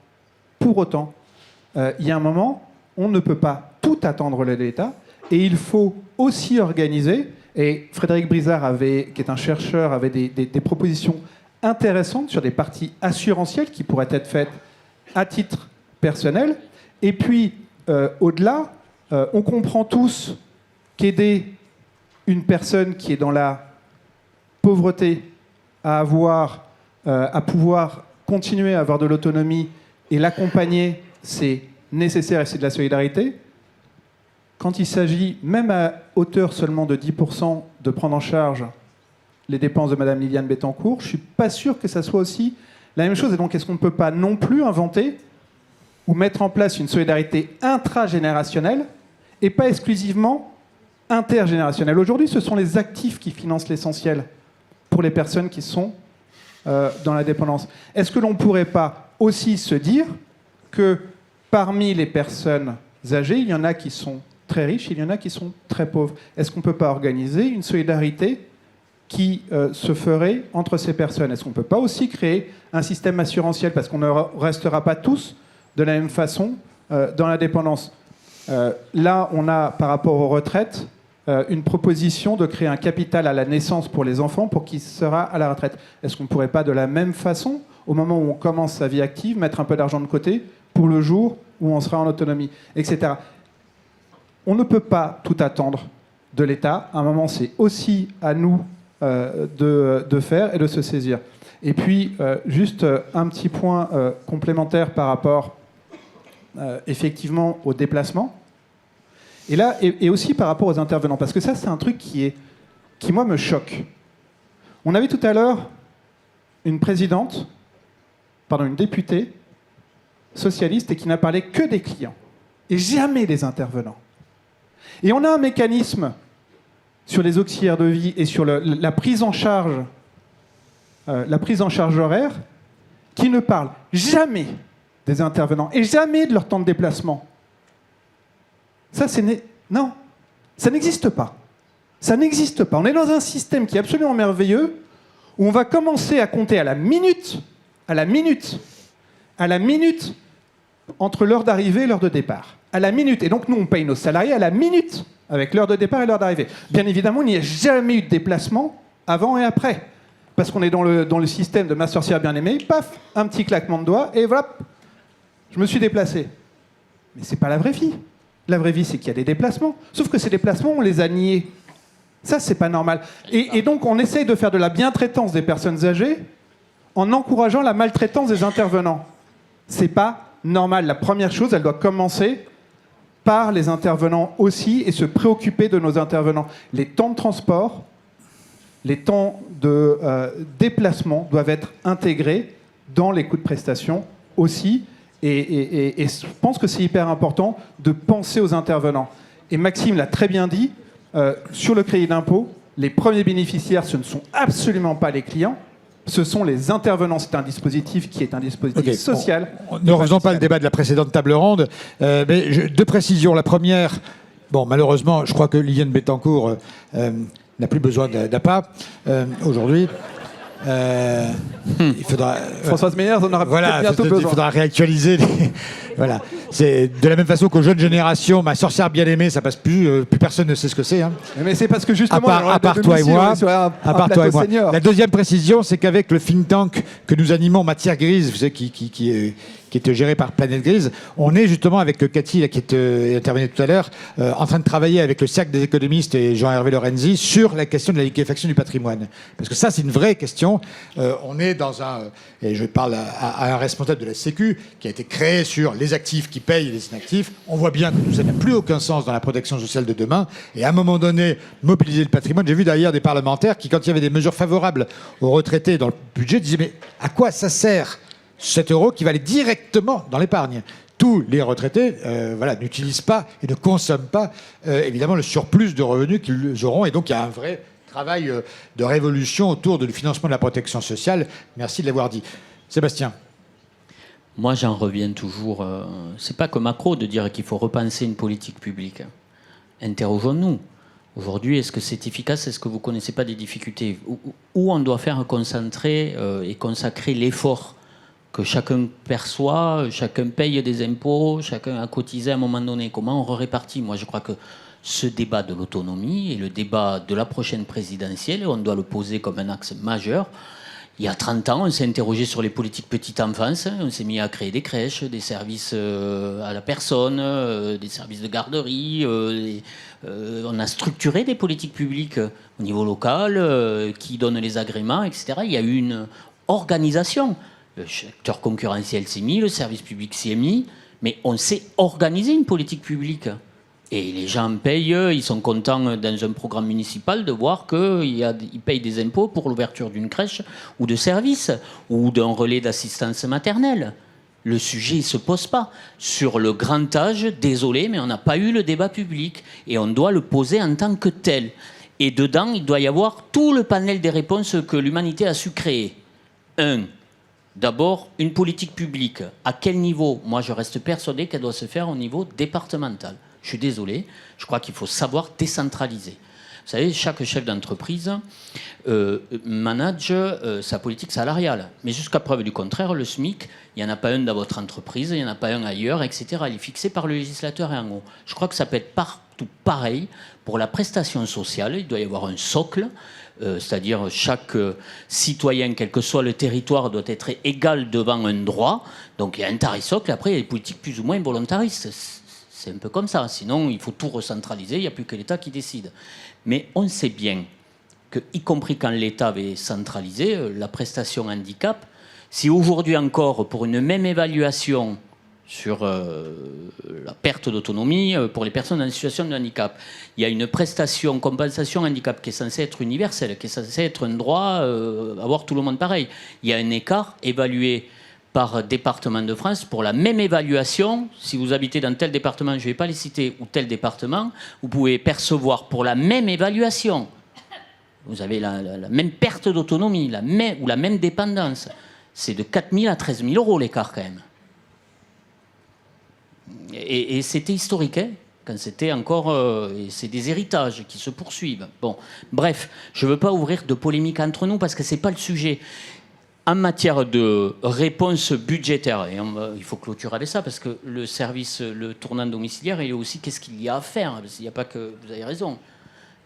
il y a un moment, on ne peut pas tout attendre de l'État, et il faut aussi organiser, et Frédéric Brizard, qui est un chercheur, avait des propositions intéressantes sur des parties assurantielles qui pourraient être faites à titre personnel. Et puis, au-delà, on comprend tous qu'aider une personne qui est dans la pauvreté à pouvoir continuer à avoir de l'autonomie et l'accompagner, c'est nécessaire et c'est de la solidarité. Quand il s'agit, même à hauteur seulement de 10%, de prendre en charge les dépenses de Mme Liliane Bettencourt, je ne suis pas sûr que ça soit aussi la même chose. Et donc, est-ce qu'on ne peut pas non plus inventer ou mettre en place une solidarité intragénérationnelle et pas exclusivement intergénérationnelle? Aujourd'hui, ce sont les actifs qui financent l'essentiel pour les personnes qui sont dans la dépendance. Est-ce que l'on ne pourrait pas aussi se dire que parmi les personnes âgées, il y en a qui sont très riches, il y en a qui sont très pauvres? Est-ce qu'on ne peut pas organiser une solidarité qui se ferait entre ces personnes? Est-ce qu'on ne peut pas aussi créer un système assurantiel, parce qu'on ne restera pas tous de la même façon dans la dépendance? Là, on a, par rapport aux retraites, une proposition de créer un capital à la naissance pour les enfants pour qui sera à la retraite. Est-ce qu'on ne pourrait pas, de la même façon, au moment où on commence sa vie active, mettre un peu d'argent de côté pour le jour où on sera en autonomie, etc. On ne peut pas tout attendre de l'État. À un moment, c'est aussi à nous de faire et de se saisir. Et puis, juste un petit point complémentaire par rapport, effectivement, au déplacement. Et là, et aussi par rapport aux intervenants, parce que ça, c'est un truc qui, moi, me choque. On avait tout à l'heure une députée socialiste et qui n'a parlé que des clients et jamais des intervenants. Et on a un mécanisme sur les auxiliaires de vie et sur la prise en charge horaire qui ne parle jamais des intervenants et jamais de leur temps de déplacement. Ça, non, ça n'existe pas. Ça n'existe pas. On est dans un système qui est absolument merveilleux, où on va commencer à compter à la minute, entre l'heure d'arrivée et l'heure de départ. À la minute. Et donc, nous, on paye nos salariés à la minute, avec l'heure de départ et l'heure d'arrivée. Bien évidemment, il n'y a jamais eu de déplacement avant et après. Parce qu'on est dans le système de ma sorcière bien-aimée, paf, un petit claquement de doigts, et voilà, je me suis déplacé. Mais c'est pas la vraie vie. La vraie vie, c'est qu'il y a des déplacements. Sauf que ces déplacements, on les a niés. Ça, c'est pas normal. Et donc, on essaye de faire de la bientraitance des personnes âgées en encourageant la maltraitance des intervenants. C'est pas normal. La première chose, elle doit commencer par les intervenants aussi et se préoccuper de nos intervenants. Les temps de transport, les temps de déplacement doivent être intégrés dans les coûts de prestation aussi. Et je pense que c'est hyper important de penser aux intervenants. Et Maxime l'a très bien dit, sur le crédit d'impôt, les premiers bénéficiaires, ce ne sont absolument pas les clients, ce sont les intervenants. C'est un dispositif qui est un dispositif social. Ne refaisons pas le débat de la précédente table ronde, mais deux précisions. La première, bon, malheureusement, je crois que Liliane Bettencourt n'a plus besoin d'APA aujourd'hui. Il faudra, Françoise Meyers en aura bientôt besoin. Il faudra réactualiser. Voilà. C'est de la même façon qu'aux jeunes générations, ma sorcière bien-aimée, ça passe plus. Plus personne ne sait ce que c'est. Hein. Mais c'est parce que justement, à part toi et moi. Senior. La deuxième précision, c'est qu'avec le think tank que nous animons, Matière Grise, vous savez, qui est géré par Planète Grise, on est justement avec Cathy, là, qui est intervenue tout à l'heure, en train de travailler avec le Cercle des économistes et Jean-Hervé Lorenzi sur la question de la liquéfaction du patrimoine. Parce que ça, c'est une vraie question. On est dans et je parle à un responsable de la Sécu, qui a été créé sur les actifs qui payent les inactifs. On voit bien que tout ça n'a plus aucun sens dans la protection sociale de demain. Et à un moment donné, mobiliser le patrimoine. J'ai vu d'ailleurs des parlementaires qui, quand il y avait des mesures favorables aux retraités dans le budget, disaient mais à quoi ça sert cet euro qui va aller directement dans l'épargne? Tous les retraités n'utilisent pas et ne consomment pas évidemment le surplus de revenus qu'ils auront. Et donc il y a un vrai travail de révolution autour du financement de la protection sociale. Merci de l'avoir dit. Sébastien. Moi, j'en reviens toujours. C'est pas que Macron de dire qu'il faut repenser une politique publique. Interrogeons-nous. Aujourd'hui, est-ce que c'est efficace? Est-ce que vous ne connaissez pas des difficultés? Où on doit faire concentrer et consacrer l'effort que chacun perçoit, chacun paye des impôts, chacun a cotisé à un moment donné. Comment on répartit? Moi, je crois que ce débat de l'autonomie et le débat de la prochaine présidentielle, on doit le poser comme un axe majeur. Il y a 30 ans, on s'est interrogé sur les politiques petite enfance. On s'est mis à créer des crèches, des services à la personne, des services de garderie. On a structuré des politiques publiques au niveau local qui donnent les agréments, etc. Il y a eu une organisation. Le secteur concurrentiel s'est mis, le service public s'y est mis, mais on s'est organisé une politique publique. Et les gens payent, ils sont contents dans un programme municipal de voir qu'ils payent des impôts pour l'ouverture d'une crèche ou de service ou d'un relais d'assistance maternelle. Le sujet ne se pose pas. Sur le grand âge, désolé, mais on n'a pas eu le débat public et on doit le poser en tant que tel. Et dedans, il doit y avoir tout le panel des réponses que l'humanité a su créer. D'abord, une politique publique. À quel niveau? Moi, je reste persuadé qu'elle doit se faire au niveau départemental. Je suis désolé, je crois qu'il faut savoir décentraliser. Vous savez, chaque chef d'entreprise manage sa politique salariale. Mais jusqu'à preuve du contraire, le SMIC, il n'y en a pas un dans votre entreprise, il n'y en a pas un ailleurs, etc. Il est fixé par le législateur et en haut. Je crois que ça peut être partout pareil. Pour la prestation sociale, il doit y avoir un socle, c'est-à-dire chaque citoyen, quel que soit le territoire, doit être égal devant un droit. Donc il y a un tarif socle, après il y a des politiques plus ou moins volontaristes. C'est un peu comme ça. Sinon, il faut tout recentraliser. Il n'y a plus que l'État qui décide. Mais on sait bien que, y compris quand l'État avait centralisé la prestation handicap, si aujourd'hui encore, pour une même évaluation sur la perte d'autonomie pour les personnes en situation de handicap, il y a une prestation compensation handicap qui est censée être universelle, qui est censée être un droit, avoir tout le monde pareil. Il y a un écart évalué par département de France, pour la même évaluation, si vous habitez dans tel département, je ne vais pas les citer, ou tel département, vous pouvez percevoir pour la même évaluation, vous avez la même perte d'autonomie, ou la même dépendance. C'est de 4 000 à 13 000 euros l'écart quand même. Et c'était historique, hein, quand c'était encore... c'est des héritages qui se poursuivent. Bon, bref, je ne veux pas ouvrir de polémique entre nous parce que ce n'est pas le sujet. En matière de réponse budgétaire, et il faut clôturer avec ça, parce que le service, le tournant domiciliaire, il y a aussi qu'est-ce qu'il y a à faire. Parce qu'il n'y a pas que... Vous avez raison.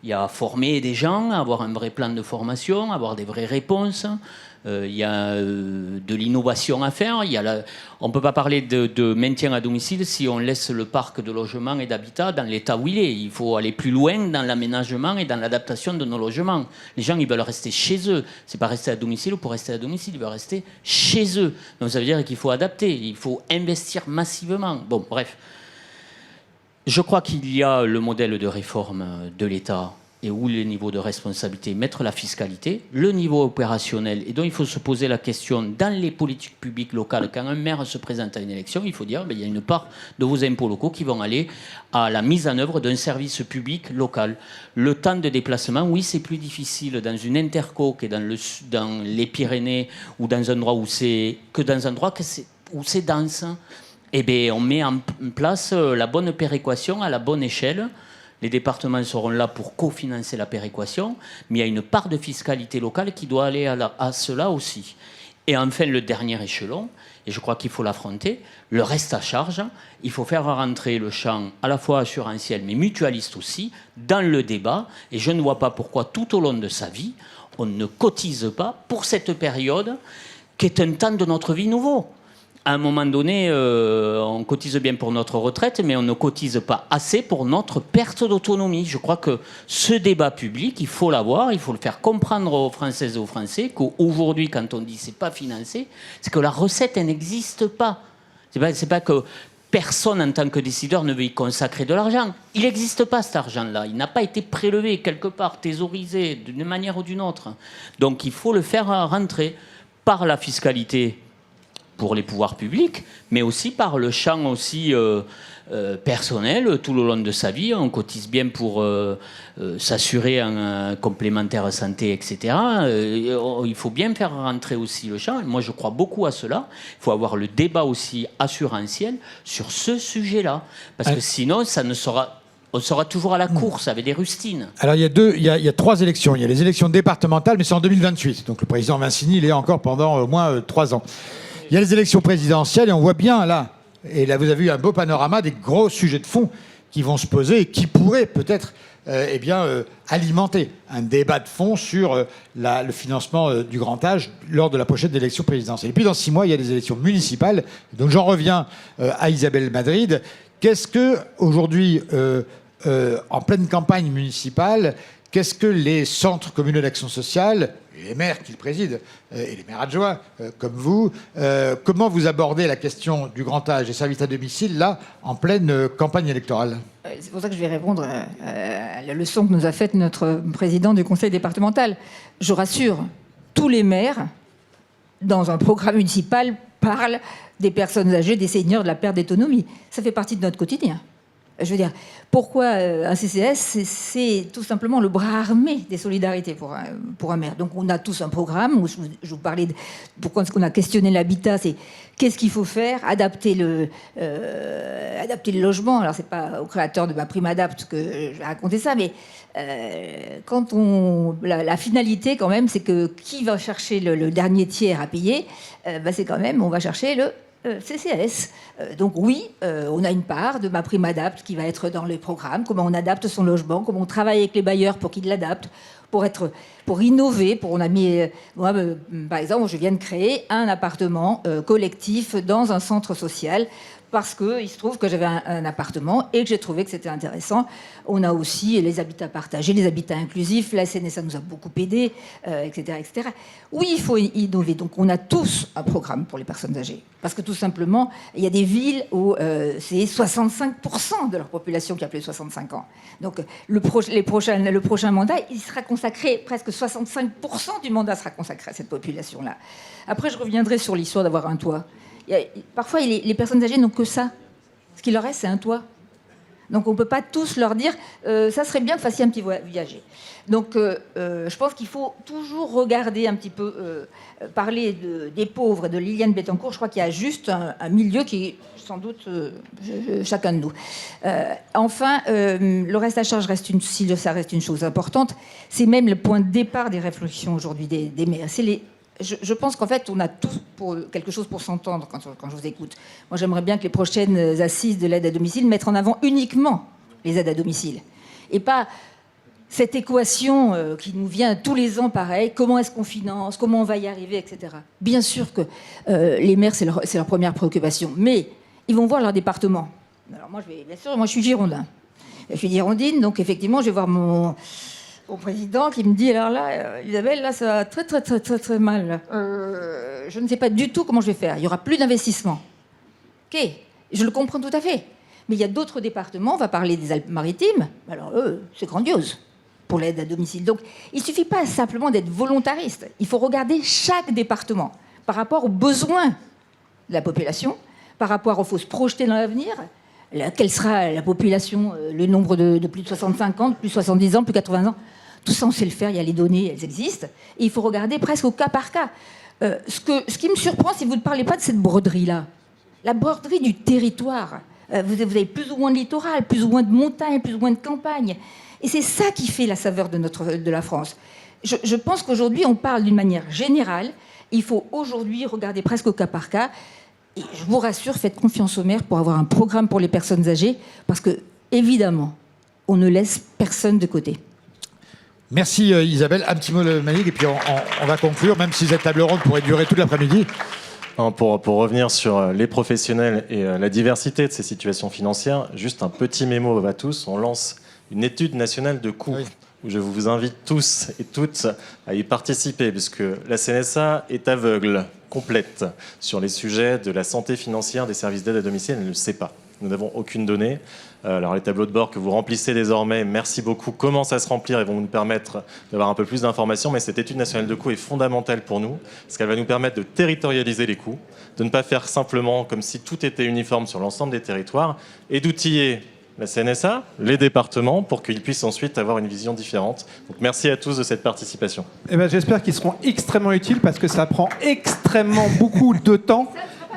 Il y a à former des gens, avoir un vrai plan de formation, avoir des vraies réponses. Il y a de l'innovation à faire. On ne peut pas parler de maintien à domicile si on laisse le parc de logement et d'habitat dans l'état où il est. Il faut aller plus loin dans l'aménagement et dans l'adaptation de nos logements. Les gens, ils veulent rester chez eux. C'est pas rester à domicile pour rester à domicile. Ils veulent rester chez eux. Donc ça veut dire qu'il faut adapter. Il faut investir massivement. Bon, bref. Je crois qu'il y a le modèle de réforme de l'État et où les niveaux de responsabilité, mettre la fiscalité, le niveau opérationnel, et donc il faut se poser la question dans les politiques publiques locales, quand un maire se présente à une élection, il faut dire il y a une part de vos impôts locaux qui vont aller à la mise en œuvre d'un service public local. Le temps de déplacement, oui, c'est plus difficile dans une interco que dans les Pyrénées ou dans un endroit où c'est dense. Eh bien, on met en place la bonne péréquation à la bonne échelle. Les départements seront là pour cofinancer la péréquation, mais il y a une part de fiscalité locale qui doit aller à cela aussi. Et enfin, le dernier échelon, et je crois qu'il faut l'affronter, le reste à charge, il faut faire rentrer le champ à la fois assurantiel, mais mutualiste aussi, dans le débat, et je ne vois pas pourquoi tout au long de sa vie, on ne cotise pas pour cette période qui est un temps de notre vie nouveau. À un moment donné, on cotise bien pour notre retraite, mais on ne cotise pas assez pour notre perte d'autonomie. Je crois que ce débat public, il faut l'avoir, il faut le faire comprendre aux Françaises et aux Français qu'aujourd'hui, quand on dit c'est pas financé, c'est que la recette, elle n'existe pas. C'est pas que personne, en tant que décideur, ne veut y consacrer de l'argent. Il n'existe pas cet argent-là. Il n'a pas été prélevé quelque part, thésaurisé d'une manière ou d'une autre. Donc il faut le faire rentrer par la fiscalité pour les pouvoirs publics, mais aussi par le champ aussi personnel. Tout le long de sa vie, on cotise bien pour s'assurer un complémentaire santé, etc. Il faut bien faire rentrer aussi le champ. Moi, je crois beaucoup à cela. Il faut avoir le débat aussi assurantiel sur ce sujet-là. Parce que sinon, on sera toujours à la course avec des rustines. Alors il y a 3 élections. Il y a les élections départementales, mais c'est en 2028. Donc le président Vincini, il est encore pendant au moins 3 ans. Il y a les élections présidentielles et on voit bien là, et là vous avez eu un beau panorama des gros sujets de fond qui vont se poser et qui pourraient peut-être alimenter un débat de fond sur le financement du grand âge lors de la prochaine élection présidentielle. Et puis dans 6 mois, il y a les élections municipales. Donc j'en reviens à Isabelle Madrid. Qu'est-ce que aujourd'hui, en pleine campagne municipale, qu'est-ce que les centres communaux d'action sociale, et les maires qui le président, et les maires adjoints comme vous, comment vous abordez la question du grand âge et services à domicile, là, en pleine campagne électorale? C'est pour ça que je vais répondre à la leçon que nous a faite notre président du conseil départemental. Je rassure, tous les maires, dans un programme municipal, parlent des personnes âgées, des seniors, de la perte d'autonomie. Ça fait partie de notre quotidien. Je veux dire, pourquoi un CCS? C'est tout simplement le bras armé des solidarités pour un maire. Donc on a tous un programme où je vous parlais de pourquoi est-ce qu'on a questionné l'habitat, c'est qu'est-ce qu'il faut faire, adapter le logement. Alors c'est pas au créateur de ma prime Adapt que je vais raconter ça, mais quand la finalité quand même, c'est que qui va chercher le dernier tiers à payer, c'est quand même, on va chercher le CCAS. Donc oui, on a une part de ma prime Adapt qui va être dans les programmes, comment on adapte son logement, comment on travaille avec les bailleurs pour qu'ils l'adaptent, pour innover. On a mis, moi, par exemple, je viens de créer un appartement collectif dans un centre social parce qu'il se trouve que j'avais un appartement et que j'ai trouvé que c'était intéressant. On a aussi les habitats partagés, les habitats inclusifs. La CNSA nous a beaucoup aidés, etc., etc. Oui, il faut innover. Donc, on a tous un programme pour les personnes âgées. Parce que tout simplement, il y a des villes où c'est 65% de leur population qui a plus de 65 ans. Donc, le prochain mandat, il sera consacré, presque 65% du mandat sera consacré à cette population-là. Après, je reviendrai sur l'histoire d'avoir un toit. Parfois, les personnes âgées n'ont que ça. Ce qu'il leur reste, c'est un toit. Donc, on ne peut pas tous leur dire ça serait bien que vous fassiez un petit viager. Donc, je pense qu'il faut toujours regarder un petit peu, parler des pauvres, de Liliane Bettencourt. Je crois qu'il y a juste un milieu qui est sans doute chacun de nous. Enfin, le reste à charge reste une chose importante. C'est même le point de départ des réflexions aujourd'hui des maires. Je pense qu'en fait, on a tous quelque chose pour s'entendre quand je vous écoute. Moi, j'aimerais bien que les prochaines assises de l'aide à domicile mettent en avant uniquement les aides à domicile. Et pas cette équation qui nous vient tous les ans pareil. Comment est-ce qu'on finance? Comment on va y arriver, etc. Bien sûr que les maires, c'est leur première préoccupation. Mais ils vont voir leur département. Alors moi, je suis girondin. Je suis girondine, donc effectivement, je vais voir mon président qui me dit, alors là, Isabelle, là, ça va très, très, très, très, très mal. Je ne sais pas du tout comment je vais faire. Il n'y aura plus d'investissement. Ok, je le comprends tout à fait. Mais il y a d'autres départements, on va parler des Alpes-Maritimes. Alors eux, c'est grandiose pour l'aide à domicile. Donc, il ne suffit pas simplement d'être volontariste. Il faut regarder chaque département par rapport aux besoins de la population, par rapport, il faut se projeter dans l'avenir. Quelle sera la population, le nombre de plus de 65 ans, de plus de 70 ans, plus de 80 ans. Tout ça, on sait le faire, il y a les données, elles existent. Et il faut regarder presque au cas par cas. Ce qui me surprend, c'est que vous ne parlez pas de cette broderie-là. La broderie du territoire. Vous avez plus ou moins de littoral, plus ou moins de montagnes, plus ou moins de campagnes. Et c'est ça qui fait la saveur de la France. Je pense qu'aujourd'hui, on parle d'une manière générale. Il faut aujourd'hui regarder presque au cas par cas. Et je vous rassure, faites confiance aux maires pour avoir un programme pour les personnes âgées, parce que, évidemment, on ne laisse personne de côté. Merci Isabelle. Un petit mot de Malik, et puis on va conclure, même si cette table ronde pourrait durer toute l'après-midi. Pour revenir sur les professionnels et la diversité de ces situations financières, juste un petit mémo à tous. On lance une étude nationale de coûts. Oui. Où je vous invite tous et toutes à y participer, puisque la CNSA est aveugle, complète, sur les sujets de la santé financière des services d'aide à domicile. Elle ne le sait pas. Nous n'avons aucune donnée. Alors les tableaux de bord que vous remplissez désormais, merci beaucoup, commencent à se remplir et vont nous permettre d'avoir un peu plus d'informations. Mais cette étude nationale de coûts est fondamentale pour nous, parce qu'elle va nous permettre de territorialiser les coûts, de ne pas faire simplement comme si tout était uniforme sur l'ensemble des territoires, et d'outiller la CNSA, les départements, pour qu'ils puissent ensuite avoir une vision différente. Donc merci à tous de cette participation. Eh ben, j'espère qu'ils seront extrêmement utiles parce que ça prend extrêmement beaucoup de temps,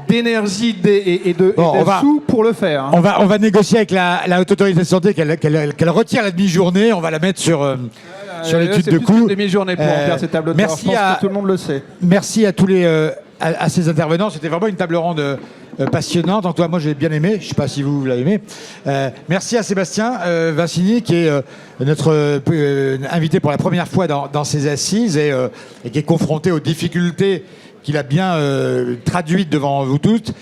d'énergie et de sous pour le faire. Hein. On va négocier avec la Haute Autorité de Santé qu'elle retire la demi-journée. On va la mettre sur l'étude de coûts. Demi-journée pour en faire ces tableaux de bord. Je pense que tout le monde le sait. Merci à tous à ces intervenants. C'était vraiment une table ronde passionnante. En tout cas, moi, j'ai bien aimé. Je ne sais pas si vous l'avez aimé. Merci à Sébastien Vincini, qui est notre invité pour la première fois dans ces assises et qui est confronté aux difficultés qu'il a bien traduites devant vous toutes.